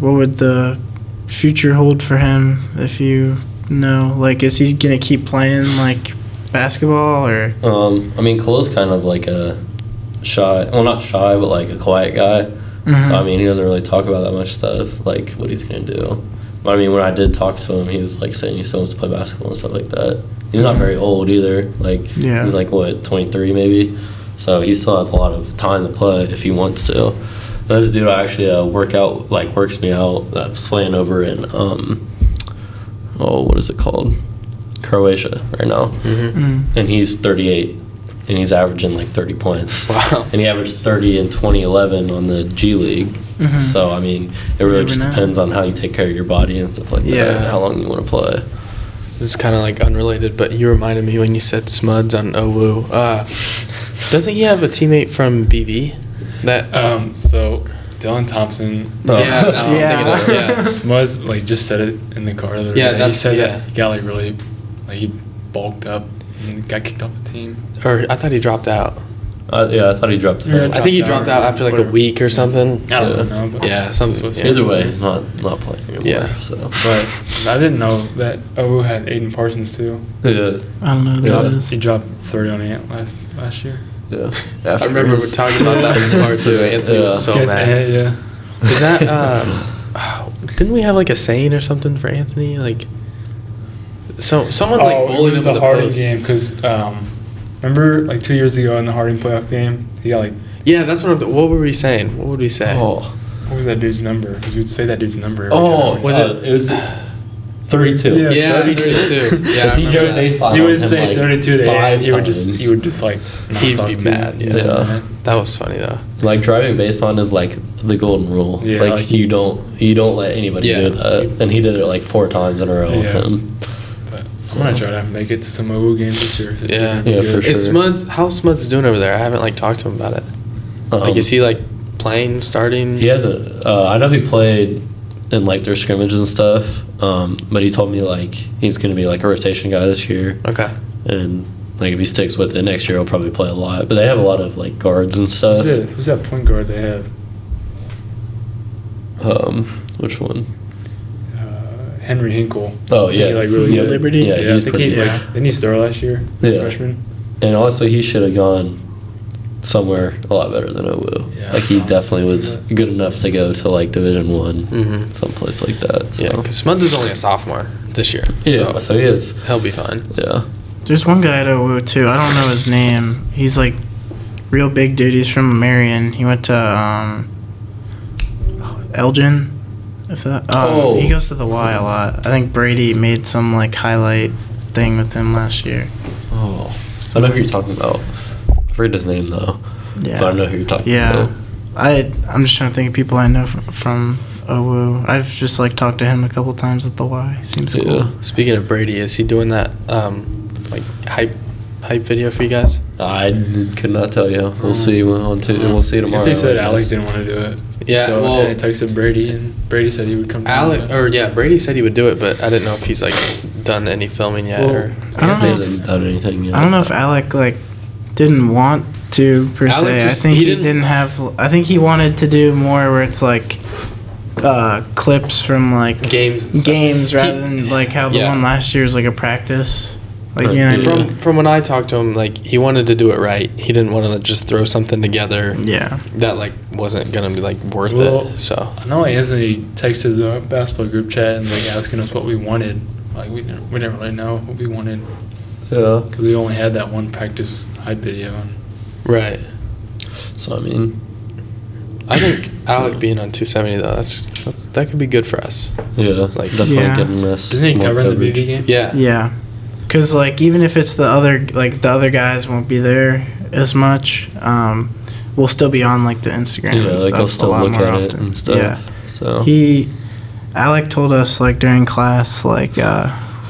would the future hold for him if you know? Like, is he gonna keep playing like basketball or? I mean, Khalil's kind of like a shy, well, not shy, but like a quiet guy. Mhm. So I mean, he doesn't really talk about that much stuff, like what he's gonna do. But I mean, when I did talk to him, he was like saying he still wants to play basketball and stuff like that. He's not very old either. Like Yeah. he's like what, 23 maybe. So he still has a lot of time to play if he wants to. There's a dude I actually works me out that's playing over in what is it called? Croatia right now. And he's 38 and he's averaging like 30 points. Wow. And he averaged 30 in 2011 on the G League. So I mean, it really just depends on how you take care of your body and stuff like that, how long you want to play. This is kind of like unrelated, but you reminded me when you said Smuds on OWU. Doesn't he have a teammate from BV? That So Dylan Thompson. Yeah, that's what I'm thinking of. Yeah. Smuds like just said it in the car the other Yeah, day. that's he said yeah. that he got like really he bulked up and got kicked off the team. Or I thought he dropped out. I thought he dropped Yeah, out. I think he dropped out after like a week or something. I don't know. But Yeah, something. it's Yeah. Either way, he's not playing anymore. Yeah. So But I didn't know that OWU had Aiden Parsons too. yeah. I don't know who that is. He dropped 30 on Ant last year. Yeah. I remember we talking about that in the car too. Anthony was so Guys, mad. yeah. Is that didn't we have like a saying or something for Anthony? Like someone like bullied him in the the Harding post. game because remember like 2 years ago in the Harding playoff game he got like Yeah, that's what were we saying? What would we say? Oh. what was that dude's number? You would say that dude's number. every Oh, time. was it? It was 32. Yeah, Yeah, 32. Yeah, I Because he remember drove that. baseline. He on would him, say like, 32 to 8. 5 He would times. just like not He'd talk be to mad, you. yeah. That was funny though. Like driving baseline is like the golden rule. Yeah, like like you don't let anybody Yeah. do that. And he did it like 4 times in a row with Yeah. him. But I'm gonna try to make it to some OWU games this year. 'cause it's Yeah. gonna be Yeah, good. for sure. Is Smuds? How's Smuds doing over there? I haven't like talked to him about it. Like, is he like playing, starting? He hasn't. I know he played in like their scrimmages and stuff. But he told me like he's gonna be like a rotation guy this year. Okay. And like if he sticks with it next year, he'll probably play a lot. But they have a lot of like guards and stuff. Who's that point guard they have? Which one? Henry Hinkle. Oh Isn't yeah, he, like, really yeah, good? Liberty? Yeah, Yeah, I he's think pretty he's good. like didn't he start last year? Yeah. Freshman. And also, he should have gone somewhere a lot better than OWU. Yeah, like he sounds definitely like was that. good enough to go to like Division One, Mhm. someplace like that. So. Yeah, because Smuds is only a sophomore this year. Yeah, so he is. He'll be fine. Yeah. There's one guy at OWU too. I don't know his name. He's like real big dude. He's from Marion. He went to Elgin. If that. Oh. He goes to the Y a lot. I think Brady made some like highlight thing with him last year. Oh, I know who you're talking about. I forget his name though. Yeah. But I know who you're talking Yeah. about. I'm just trying to think of people I know from OWU. I've just like talked to him a couple times at the Y. Seems Yeah. cool. Speaking of Brady, is he doing that like hype video for you guys? I could not tell you. We'll see. We'll see tomorrow. If they said I Alex guess. didn't want to do it. Yeah, So well- and I texted Brady, and Brady said he would come. Brady said he would do it, but I didn't know if he's like done any filming yet. Well, Or I don't He know. hasn't done anything yet. I don't know if Alec like didn't want to per Alec se. just- I think he he didn't- didn't have. I think he wanted to do more where it's like clips from like games. And stuff. games rather than like how the Yeah. one last year was like a practice. Like Right. you know. what I mean? From when I talked to him, like he wanted to do it right. He didn't want to just throw something together Yeah. that like wasn't gonna be like worth Well, it. So I know Anthony texted the basketball group chat and like asking us what we wanted. Like we didn't really know what we wanted Yeah. because we only had that one practice hype video. And right. So I mean, I think Alec being on 270 though, that could be good for us. yeah, Like- definitely Yeah. getting this. isn't he more covering the coverage. BB game? Yeah. Yeah. Because like even if it's the other guys won't be there as much, we'll still be on like the Instagram Yeah, and like stuff they'll a still lot look more at it often. and stuff. Yeah. So Alec told us like during class like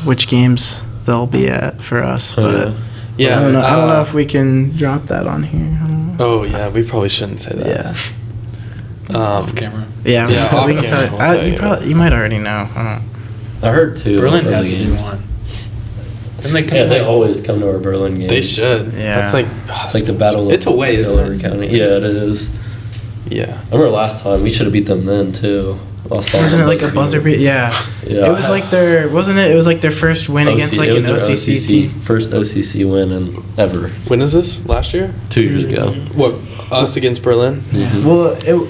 which games they'll be at for us, Oh, but Yeah. I don't know if we can drop that on here. I don't know. Oh yeah, we probably shouldn't say that. Yeah. Off camera. Yeah, Yeah, off we can camera, tell we'll tell you. you. You might already know. I don't. I heard two Berlin early has to be games. one. Didn't they come Yeah, they like- always come to our Berlin games. They should. Yeah. That's like It's like the battle. It's of away, isn't Delaware it? County. Yeah, it is. Yeah. I remember last time we should have beat them then too. Lost by Wasn't it like a buzzer buzzer beater. beat? Yeah. Yeah. It was like their wasn't it? It was like their first win against like it was an their OCC team. First OCC win in ever. When is this? Last year? 2 years ago. What? Us against Berlin? Mhm. Well,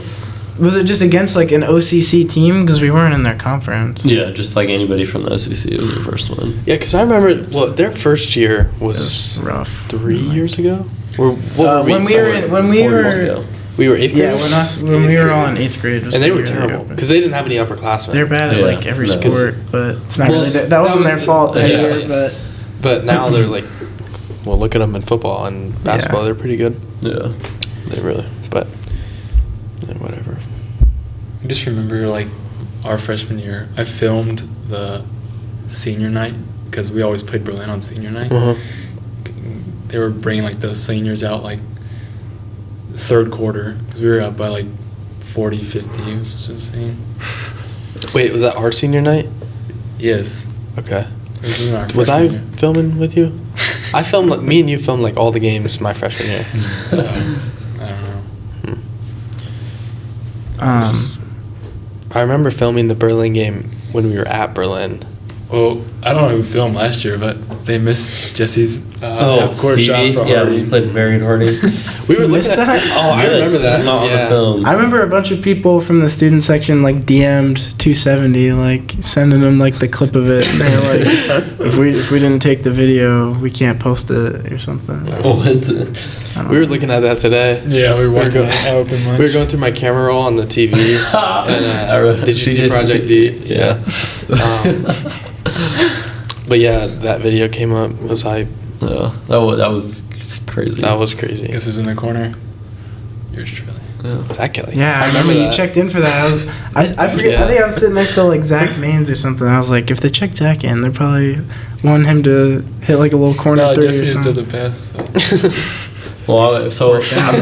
was it just against like an OCC team because we weren't in their conference. Yeah, just like anybody from the OCC, it was their first one. Yeah, because I remember. Well, their first year It was was rough. 3 years ago. When we were we were 8th yeah, grade. when we were all in 8th grade, was And they the were year terrible opened. because they didn't have any upperclassmen. They're bad at Yeah, like every no. sport, but it's not Well, really that that wasn't was their the- fault that yeah. year. But But now they're like, well, look at them in football and basketball. Yeah. They're pretty good. Yeah. They really, but yeah, whatever. I just remember like our freshman year, I filmed the senior night because we always played Berlin on senior night. Uh-huh. They were bringing like the seniors out like third quarter because we were up by like 40, 50. It was just insane. Wait, was that our senior night? Yes. Okay. It was in our Was I freshman year. filming with you? I filmed, like, me and you filmed like all the games my freshman year. I don't know. I remember filming the Berlin game when we were at Berlin. Well, I don't know who filmed last year, but they missed Jesse's half-court shot CV? for Yeah, Hardy. we played Marion Hardy. We were You missed looking at. that? Oh, I remember that. It's not on yeah. the film. I remember a bunch of people from the student section like DM'd 270, like sending them like the clip of it. They're like, if we didn't take the video, we can't post it or something. What? I don't We were know. looking at that today. Yeah, we were watching go- open lunch. We were going through my camera roll on the TV. And did you see CJ's Project D? Yeah. But yeah, that video came up. Was hype. Yeah, that was crazy. That was crazy. Guess who's in the corner? Yours truly. Yeah. Zach Kelly. Yeah, I remember you that. checked in for that. I forget. Yeah. I think I was sitting next to like Zach Maines or something. I was like, if they check Zach in, they're probably want him to hit like a little corner No, three or Jesse just does something. the best. So. Well, so what was supposed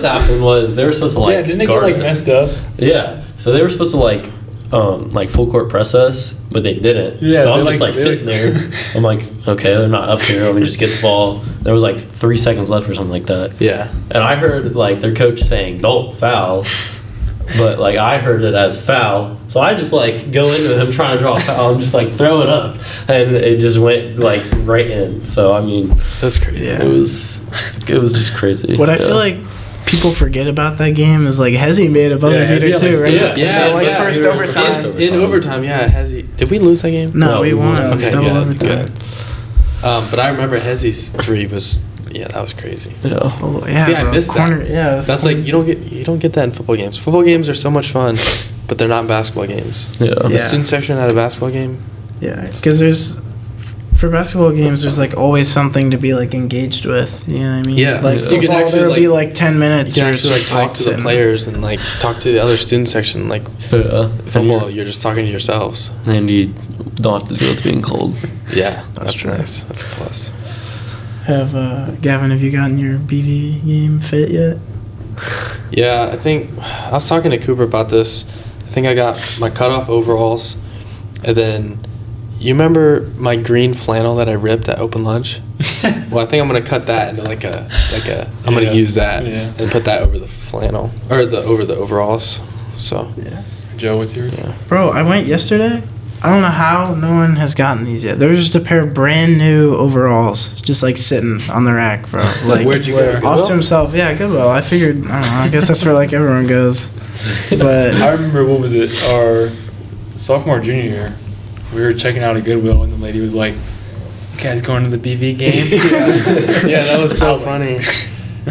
to happen was they were supposed to like Yeah, didn't they get guard like us. messed up? Yeah, so they were supposed to like full court press us, but they didn't. Yeah, so I'm they, just like, like sitting they- there. I'm like, okay, they're not up here. Let me just get the ball. There was like 3 seconds left or something like that. Yeah. And I heard like their coach saying, "Don't foul," but like I heard it as foul. So I just like go into him trying to draw a foul and just like throw it up, and it just went like right in. So I mean, That's crazy. Yeah. it was just crazy. What I Yeah. feel like people forget about that game is like Hezzy made a buzzer Yeah, beater Hezzy, too, like, right? Yeah, like yeah. first Yeah. overtime. First overtime. In overtime, yeah. Hezzy. Did we lose that game? No, No, we we won. won. Okay, Double good, overtime. good. But I remember Hezzy's 3 was, yeah, that was crazy. Yeah. Oh, yeah, See, I bro. missed that. Corner, yeah, That's like you don't get that in football games. Football games are so much fun, but they're not basketball games. Yeah. The Yeah. student section at a basketball game. yeah, because there's for basketball games, there's like always something to be like engaged with. You know what I mean? Yeah. Like Yeah. You can football, actually, there'll be like- like 10 You minutes. can you're actually like just, talk to the sitting. players and like talk to the other student section. Like Yeah. football, you're just talking to yourselves. And you don't have to deal with being cold. Yeah, That's that's true. nice. That's a plus. Gavin, have you gotten your BV game fit yet? Yeah, I think I was talking to Cooper about this. I think I got my cutoff overalls, and then you remember my green flannel that I ripped at open lunch? Well, I think I'm gonna cut that into like a. I'm Yeah. gonna use that Yeah. and put that over the flannel or over the overalls. So Yeah. Joe, what's yours? yeah. Bro, I went yesterday. I don't know how no one has gotten these yet. There's just a pair of brand new overalls just like sitting on the rack, bro. Like Where'd you where? go? off to Goodwill? himself. Yeah, Goodwill. I figured, I don't know. I guess that's where like everyone goes. But I remember, what was it, our sophomore, junior year, we were checking out a Goodwill, and the lady was like, "You guys going to the BV game?" Yeah, that was so funny.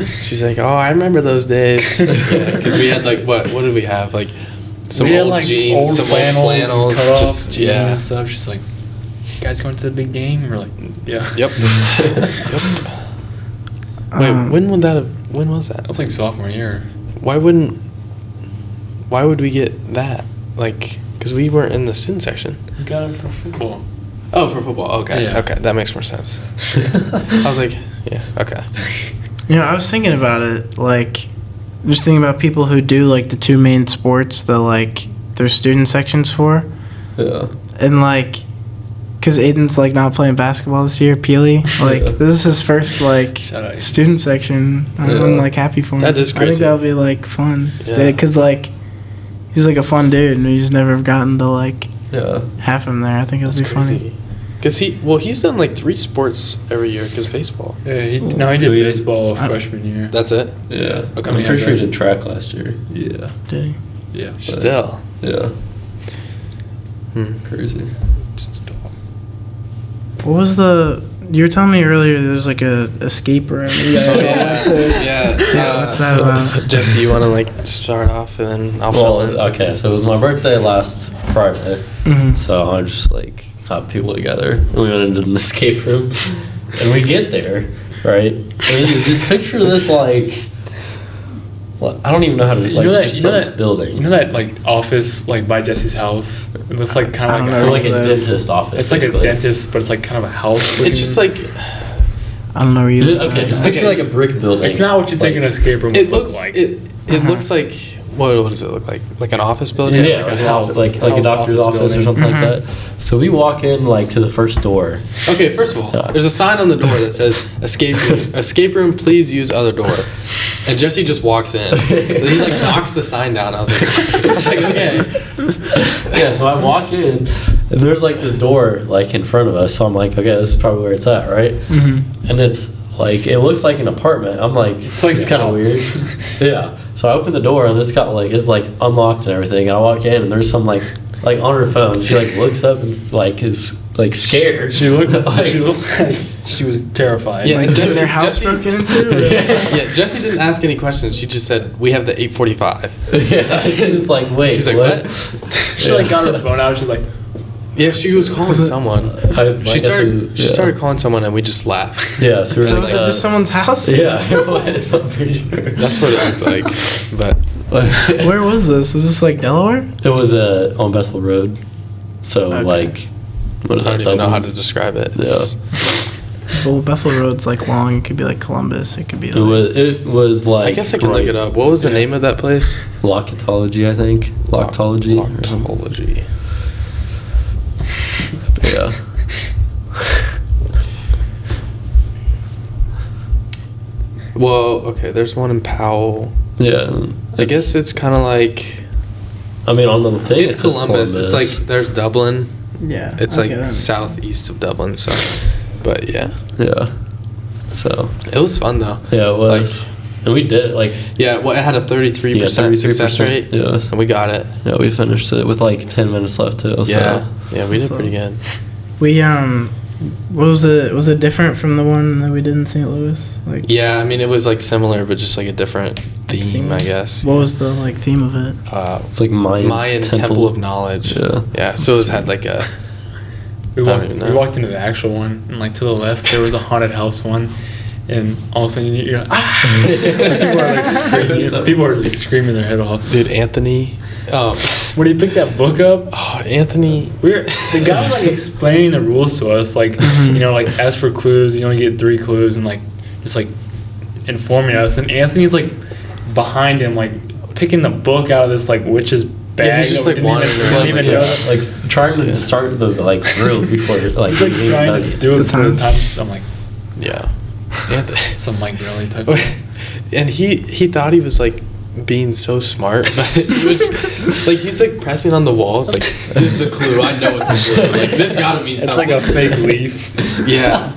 She's like, "Oh, I remember those days." Because we had like what did we have? Like some We had, old like, jeans, old some flannels, old flannels, cut-off just jeans yeah. and stuff. She's like, "You guys going to the big game?" We're like, "Yeah." Yep. Yep. Wait, when was that? That was like sophomore year. Why would we get that? Like, because we weren't in the student section. We got it for football. Oh, for football. Okay. Yeah. Okay, that makes more sense. I was like, yeah. Okay. you know, I was thinking about it, like just thinking about people who do like the two main sports that like their student sections for. Yeah. And like, cause Aiden's like not playing basketball this year, Peely. Like Yeah. this is his first like Shout out. student section. I'm Yeah. like happy for him. That is I think crazy. that'll be like fun. Yeah. Cause like he's like a fun dude, and we just never have gotten to like Yeah. have him there. I think it'll That's be funny. crazy. Because he's done like 3 sports every year because baseball. Yeah, he did We- baseball freshman year. That's it? Yeah. Okay. I'm Yeah, pretty sure he that- did track last year. Yeah. Did he? Yeah. Still. Yeah. Hmm. Crazy. Just a dog. What was the? you were telling me earlier there's like a escape room. Yeah. What's that about? Jesse, you want to like start off and then I'll fill in? Okay, so it was my birthday last Friday. Mhm. So I just like got people together. And we went into an escape room. And we get there, right? And just picture this like, well, I don't even know how to like just some building. You know that like office like by Jesse's house? It looks like kind I of don't like know. Or like a dentist office. it's like basically. a dentist, but it's like kind of a house. It's just like I don't know where you. Okay, just picture like a brick building. It's not what you think an escape room it would looks look like. it looks like what does it look like? Like an office building? Yeah, like like a house- like a house doctor's office office or building. something like that. So we walk in like to the first door. Okay, first of all, Yeah. there's a sign on the door that says escape room, please use other door. And Jesse just walks in. He like knocks the sign down. I was like, okay. Yeah, so I walk in and there's like this door like in front of us. So I'm like, okay, this is probably where it's at, right? Mm-hmm. And it's like it looks like an apartment. I'm like, It's like it's kind of a weird. house. Yeah. So I open the door and it's got like it's like unlocked and everything. And I walk in and there's some like on her phone. She like looks up and like is like scared. She looked like, like she was terrified. Yeah, Like, and is their house Jesse- broken into? Or- Yeah, Jesse didn't ask any questions. She just said, we have the 845. yeah. It's like wait. She's like, what? She like got her phone out. She's like, Yeah, she was calling someone. I She guess started. She yeah. started calling someone, and we just laughed. Yeah. So, we're So like, was it just someone's house? Yeah. It was. I'm pretty sure. That's what it looked like. But Where was this? Was this like Delaware? It was on Bethel Road. So Okay. like, what is I don't that? even know how Dublin? to describe it. It's- Well, Bethel Road's like long. It could be like Columbus. It could be It like. was like. I guess I can look it up. What was the name of that place? Locketology, I think. Loctology. or something. Loctology. Yeah. Well, okay. There's one in Powell. Yeah. I guess it's kind of like I mean, on the thing, it's it says Columbus. It's like there's Dublin. Yeah. It's okay, like that makes- southeast of Dublin. So, but yeah, Yeah. So. it was fun though. Yeah, it was. Like- and we did it. Like. Yeah, well, it had a 33% Yeah, 33%, success rate. yeah. and we got it. Yeah, we finished it with like 10 minutes left too. So. Yeah, we did So- pretty good. We what was it? Was it different from the one that we did in St. Louis? Like, Yeah, I mean it was like similar, but just like a different theme, I guess. What was the like theme of it? It's like Mayan Temple of Knowledge. Yeah. Yeah, so it had like a. we I don't walked, even we know. walked into the actual one, and like to the left there was a haunted house one, and all of a sudden you're like, ah! People are like screaming. People are just screaming their head off. Dude, Anthony. When he picked that book up, Anthony. the guy was like explaining the rules to us, like you know, like as for clues, you only get 3 clues, and like just like informing us. And Anthony's like behind him, like picking the book out of this like witch's bag. Yeah, he's just, that we like, didn't wandering even, around, didn't even like, know. Like trying to start the like grill before like He's like you even trying dug to it. do it The for the times. time. I'm like Yeah. Anthony. some Mike Gurley type stuff. And he thought he was like being so smart, but he was, like he's like pressing on the walls like this is a clue. I know it's a clue. Like this gotta mean It's something. like a fake leaf. Yeah.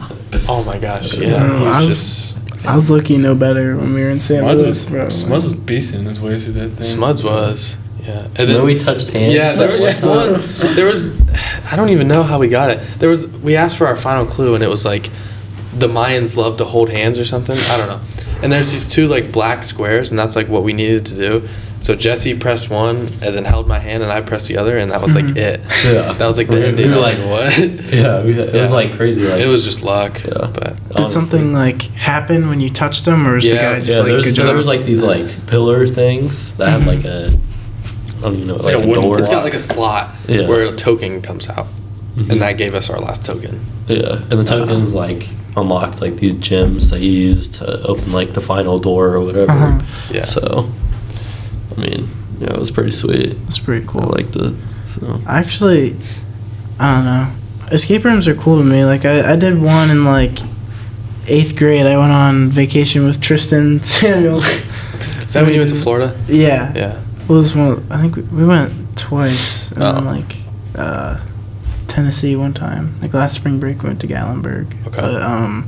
Oh my gosh. Yeah. I don't know, He I was was- just. I was looking no better when we were in St. Smuds Louis, was bro. Smuds was beasting his way through that thing. Smuds was. Yeah. And And then we touched hands. Yeah, there was this one. There was, I don't even know how we got it. There was, we asked for our final clue, and it was like, the Mayans love to hold hands or something. I don't know. And there's these 2 like black squares, and that's like what we needed to do. So Jesse pressed one, and then held my hand, and I pressed the other, and that was like it. Yeah. That was like the We ending. were I was like- like, what? Yeah, it was Yeah. like crazy. Like It was just luck. Yeah. But Did something like happen when you touched them, or was the Yeah, guy just like there's, good so job? there was like these like pillar things that have like a I don't even know, It's like, like a a wooden door. it's got like a slot Yeah. where a token comes out, Mhm. and that gave us our last token. Yeah, and the tokens like unlocked like these gems that you use to open like the final door or whatever. Uh-huh. Yeah. So, I mean, yeah, it was pretty sweet. That's pretty I cool. liked it. So. I actually, I don't know. Escape rooms are cool to me. Like I did one in like 8th grade. I went on vacation with Tristan Samuel. Is that when you went to Florida? Yeah. Yeah. Well, this one, I think we went twice, and then Oh. like Tennessee one time. Like last spring break, we went to Gatlinburg. Okay. But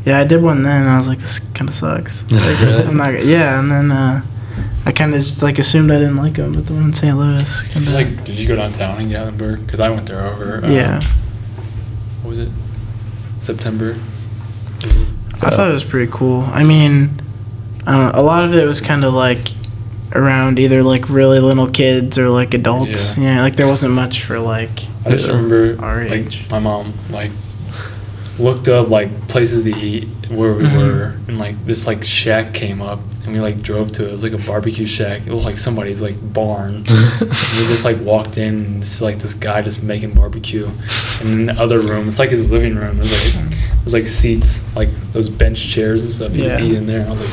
yeah, I did one then, and I was like, this kind of sucks. Like, Really? I'm not. Yeah, and then I kind of just like assumed I didn't like them, but the one in St. Louis. Kinda, Did you go downtown in Gatlinburg? Because I went there over. yeah. What was it? September. I thought it was pretty cool. I mean, I don't know, a lot of it was kind of like around either like really little kids or like adults. Yeah, like there wasn't much for like I just remember our like age. my mom like looked up like places to eat where we were, and like this like shack came up, and we like drove to it. It was like a barbecue shack. It looked like somebody's like barn. And we just like walked in, and this guy just making barbecue. And in the other room, it's like his living room. There's like seats, like those bench chairs and stuff. You just eat in there. And I was like,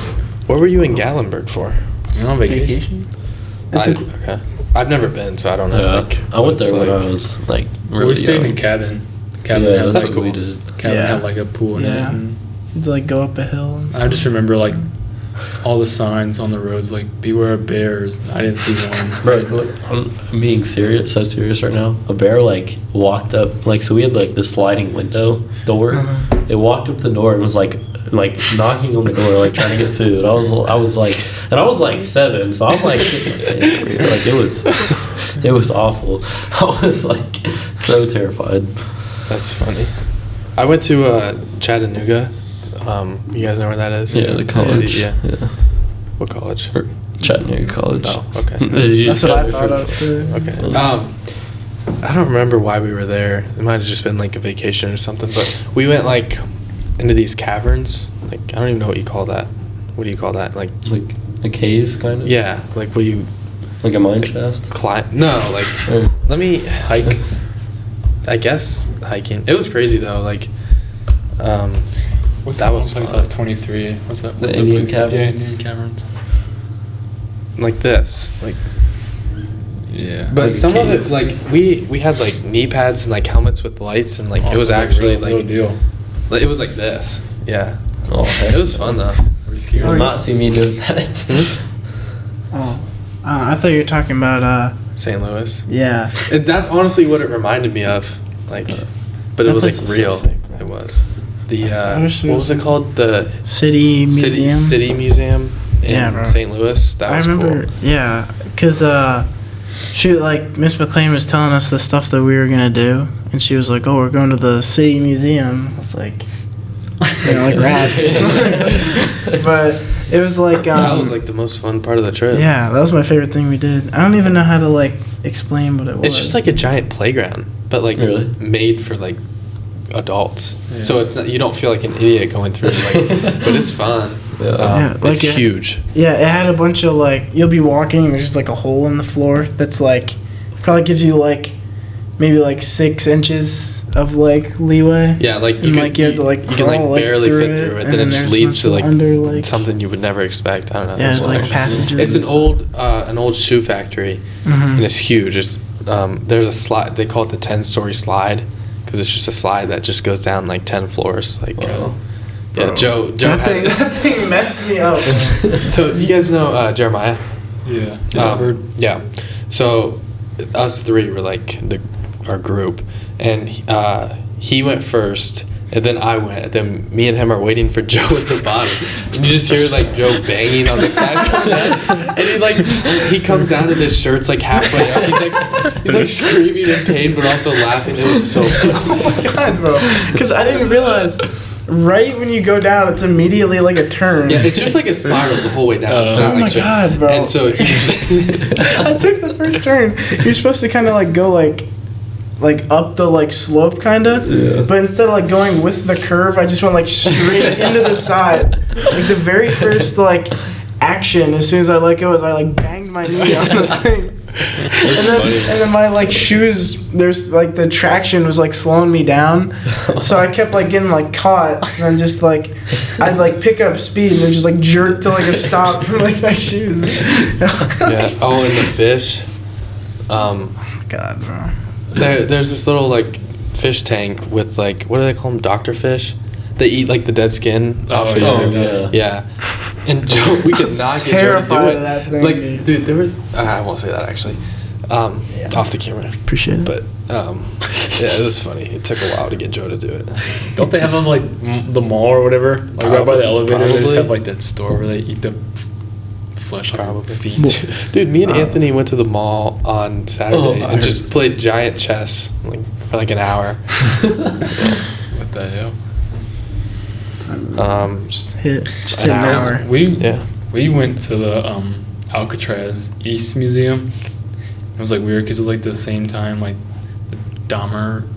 What were you in Gatlinburg for? you're on vacation? Okay. I've never been, so I don't know. Yeah. Like, I went what it's there when like. I was like Well, really we stayed in a young. cabin. Yeah, Had, that's like, what we did. cabin Yeah. had like a pool in it. Yeah. And To like go up a hill. And I just remember like all the signs on the roads like beware of bears. I didn't see one. Right, look, I'm being serious, so serious right now. A bear like walked up, like so we had like this sliding window door. It walked up the door and was like knocking on the door, like trying to get food. I was like 7, so I'm like it was awful. I was like so terrified. That's funny. I went to Chattanooga. You guys know where that is? Yeah, the college. Yeah. Yeah. What college? Or Chattanooga College. Oh, okay. Did you that's just what go I thought different- of too. Okay. I don't remember why we were there. It might have just been like a vacation or something. But we went like into these caverns. Like I don't even know what you call that. What do you call that? Like Like a cave, kind of. yeah. Like what do you Like a mine shaft. climb? No. Like Or- let me hike. I guess hiking. It was crazy though. Like What's that that was one place fun. off 23? What's that? The what's that Indian place? Caverns? Yeah, Indian Caverns. like this. Like Yeah. but Like a some of cave. it like we had like knee pads and like helmets with lights and like it Also, was it's, actually real like deal. it was like this. Yeah. Oh, heck. It was fun though. Were you You scared? will not see me doing that. Oh, I thought you were talking about St. Louis. yeah. That's honestly what it reminded me of. Like, but it That was like place is so real. sick, bro. It was. The I wish it what was- was it called? The City Museum. City Museum in Yeah, bro. St. Louis. That was I remember, cool. yeah, because shoot, like Miss McLean was telling us the stuff that we were gonna do, and she was like, "Oh, we're going to the City Museum." I was like, like rats. But it was like That was like the most fun part of the trip. yeah, that was my favorite thing we did. I don't even know how to like explain what it was. It's just like a giant playground, but like Really? made for like adults. Yeah. So it's not, you don't feel like an idiot going through it, like, but it's fun. Yeah. Yeah, like it's it- huge. yeah, it had a bunch of like you'll be walking, and there's just like a hole in the floor that's like probably gives you like maybe like 6 inches of like leeway. Yeah, like And, like, you have to, like, you can like crawl, like, barely through fit it, through it. and Then it then just there's leads to much like under, like- something you would never expect. I don't know. Yeah, It's it's like actually- passages. It's an old shoe factory, Mhm. and it's huge. It's there's a slide. They call it the 10-story slide because it's just a slide that just goes down like 10 floors. Like, Wow. yeah, Bro. Joe that thing messed me up. So you guys know Jeremiah? Yeah. Yeah. So us 3 were like our group, and he went first, and then I went. And then me and him are waiting for Joe at the bottom, and you just hear like Joe banging on the sides coming down, and he comes down and his shirt's like halfway up. He's like screaming in pain, but also laughing. It was so funny. Oh my god, bro. Because I didn't realize right when you go down, it's immediately like a turn. Yeah, it's just like a spiral the whole way down. It's not Oh my like straight. God, bro. And so I took the first turn. You're supposed to kind of like go like up the like slope kind of. Yeah. But instead of like going with the curve, I just went like straight into the side. Like the very first like action, as soon as I let go, is I like banged my knee on the thing. And then my like shoes, there's like the traction was like slowing me down, so I kept like getting like caught, and then just like I'd like pick up speed and then just like jerk to like a stop from like my shoes. yeah. Oh, and the fish. God, bro. There's this little like fish tank with like, what do they call them? Doctor fish. They eat like the dead skin off of yeah. you. Oh, Yeah. And Joe, we could not get Joe to do terrified it. of that thing, Like, dude. there was. I won't say that actually. Off the camera. Appreciate it. But yeah, it was funny. It took a while to get Joe to do it. Don't they have those like the mall or whatever? Like right by the elevator, they just Probably. have like that store where they eat the flesh on Probably. feet. Dude, me and Anthony went to the mall on Saturday Oh, I and heard just played giant chess like for like an hour. What the hell? Just hit an an hour. hour. We went to the Alcatraz East Museum. It was like weird because it was like the same time like the Dahmer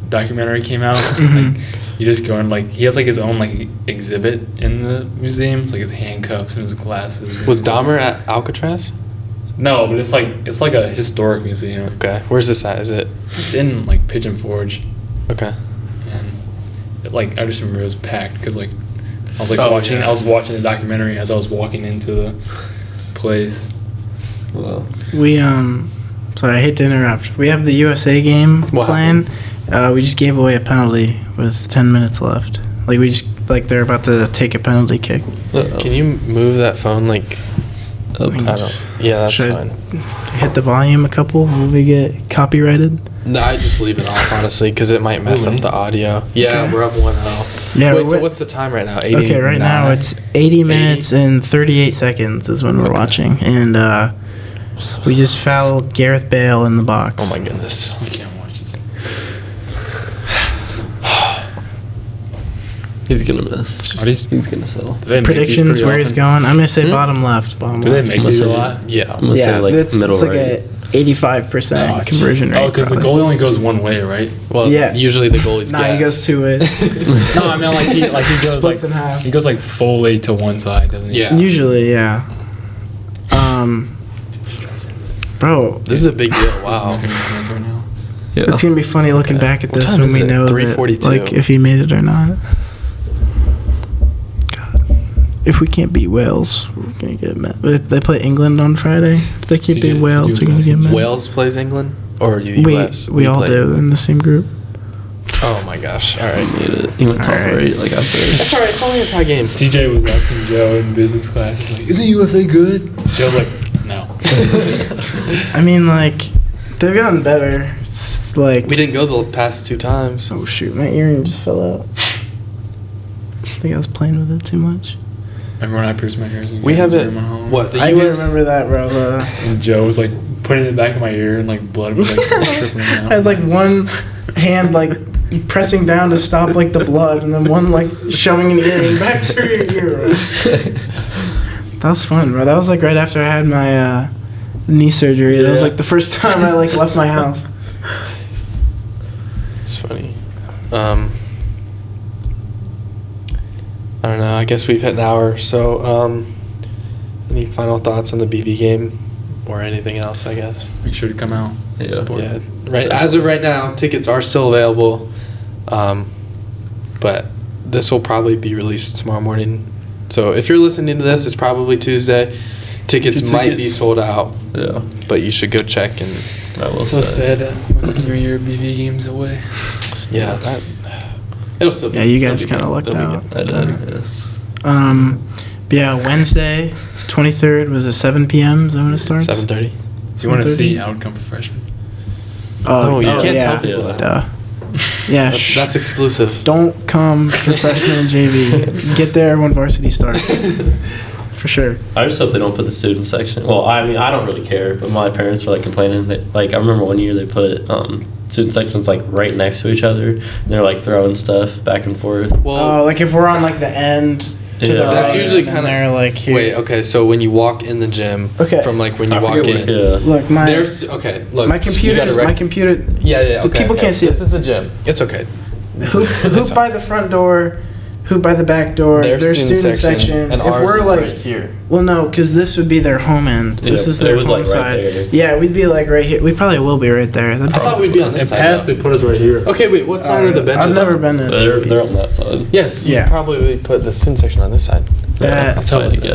documentary came out. Like you just go and like he has like his own like exhibit in the museum. It's like his handcuffs and his glasses. Was Dahmer at Alcatraz? No, but it's like a historic museum. Okay. Where's this at? Is it? It's in like Pigeon Forge. Okay. And like I just remember it was packed because like I was like Oh, watching yeah. I was watching the documentary as I was walking into the place. Well, We sorry, I hate to interrupt. We have the USA game What planned. We just gave away a penalty with 10 minutes left. Like we just like they're about to take a penalty kick. Can you move that phone like? Up. I don't. Yeah, that's Should fine. Hit the volume a couple. Will we get copyrighted? No, I just leave it off honestly because it might mess up the audio. Yeah, Okay. we're up 1-0. Yeah. Wait, we're so what's the time right now? 89? okay, right now it's 80 minutes and 38 seconds is when we're Okay. watching, and we just fouled Gareth Bale in the box. Oh my goodness. I can't watch this. He's gonna miss. He's gonna sell. Do they make these Predictions pretty where he's often? going. I'm gonna say bottom left. Bottom Do they left. make I'm these a gonna say- lot? Yeah. I'm gonna say like middle it's like right. a 85% Oh, conversion rate. Oh, because the probably. goalie only goes one way, right? Well, Yeah. usually the goalie's Nah, he goes gas. 2 ways. No, I mean like he goes Splits like in half. he goes like fully to one side, doesn't he? Yeah. Usually, yeah. Bro, This is a big deal. Wow. Missing his hands right now. Yeah. it's gonna be funny looking Okay. back at What this time when is we it? know that, 3:42. like, if he made it or not. God. If we can't beat Wales, we're gonna get mad. If they play England on Friday, if they can't CJ, beat Wales, CJ they're gonna get mad. Wales plays England or the We US? we all play- do. They're in the same group. Oh my gosh. All He right. made it. He went top Alright. right, like I said. That's all right. It's only a tie game. CJ was asking Joe in business class, he's like, "Isn't USA good?" Joe's like, "No." I mean, like, they've gotten better. It's like, We didn't go the past 2 times. oh shoot, my earring just fell out. I think I was playing with it too much. Remember when I pierced my ears? And We you guys haven't. were at home? What the I do US? remember that, bro. And Joe was like putting it back in my ear, and like blood was like tripping out. I had like one hand like pressing down to stop like the blood, and then one like shoving an earring back through your ear. Bro. That was fun, bro. That was like right after I had my knee surgery. That was Yeah. like the first time I like left my house. It's funny. I don't know. I guess we've hit an hour. So, any final thoughts on the BV game or anything else? I guess. Make sure to come out. Yeah. Support. Yeah. Right. As of right now, tickets are still available, but this will probably be released tomorrow morning. So if you're listening to this, it's probably Tuesday. Tickets Get might be tickets. sold out, Yeah. but you should go check and I will So say. sad. My senior year BV games away. yeah, that it'll still be. Yeah, you guys it'll be kind of good. lucked It'll be out. good. I did, yes. But yeah, Wednesday, 23rd was it 7 p.m. Is that when it starts? 7:30. Do you want to 7:30? see outcome for freshmen? Oh, you can't yeah. tell people that. Duh. Yeah, That's exclusive. don't come for freshman and JV. Get there when varsity starts. For sure. I just hope they don't put the student section. Well, I mean, I don't really care, but my parents were like complaining that, like, I remember one year they put student sections like right next to each other. And they're like throwing stuff back and forth. Well, Like if we're on like the end to the Yeah. right, that's usually and then kind of. they're like here. Wait, okay. So when you walk in the gym, Okay. from like when you I walk forget in, what- yeah. Look, my there's okay. Look, my so you computer. gotta My computer. Yeah, yeah. the Okay, people okay. can't see This it. is the gym. It's okay. Hoop That's by the front door, hoop by the back door. Their Their student section. and If ours we're is like, right here. well, no, because this would be their home end. This Yeah, is it their was, home like, right side. there. Yeah, we'd be like right here. We probably will be right there. That'd I thought we'd be on this In side. past, though. they put us right here. Okay, wait. What side are the benches? I've never on? been to. They're on that side. Yes, Yeah. you probably put the student section on this side. That- That's how I they did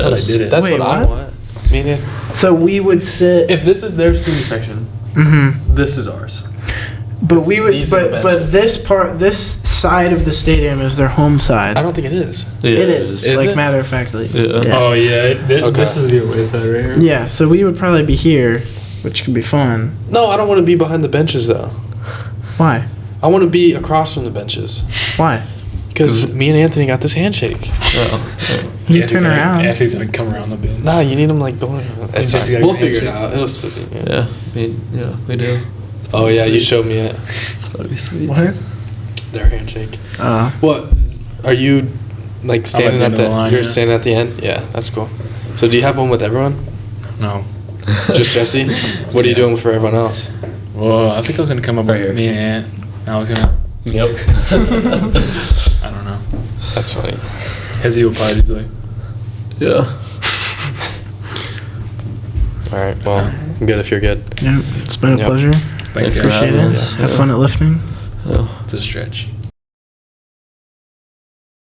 it. That's Wait, what I what? want. I mean, So we would sit. if this is their student section, Mm-hmm. this is ours. But we would. These are the But benches. this side of the stadium is their home side. I don't think it is. Yeah, It is. Is like it? matter of factly. Yeah. Oh yeah, Okay. this is the away side right here. Yeah, so we would probably be here, which could be fun. No, I don't want to be behind the benches though. Why? I want to be across from the benches Why? because me and Anthony got this handshake. Oh, You turn around. Anthony's gonna come around the bend. Nah, you need them like going. It's Just fine. gotta We'll get figure it handshake. out. It'll still be. yeah. Yeah, we do. It's about Oh to be yeah, you sweet. showed me it. It's about to be sweet. What? Their handshake. Uh, What? Are you Like standing at at the end of the line, you're yeah. standing at the end? Yeah, that's cool. So do you have one with everyone? No. Just Jesse? What are you doing for everyone else? Well, I think I was gonna come up Right with here. me and Ant. I was gonna. Yep. I don't know. That's funny. Hezzy will probably be like. Yeah. All right. Well, I'm good if you're good. Yeah, it's been a Yep. pleasure. Thanks, guys. Appreciate having it. us. Have Yeah. fun at lifting. Yeah. It's a stretch.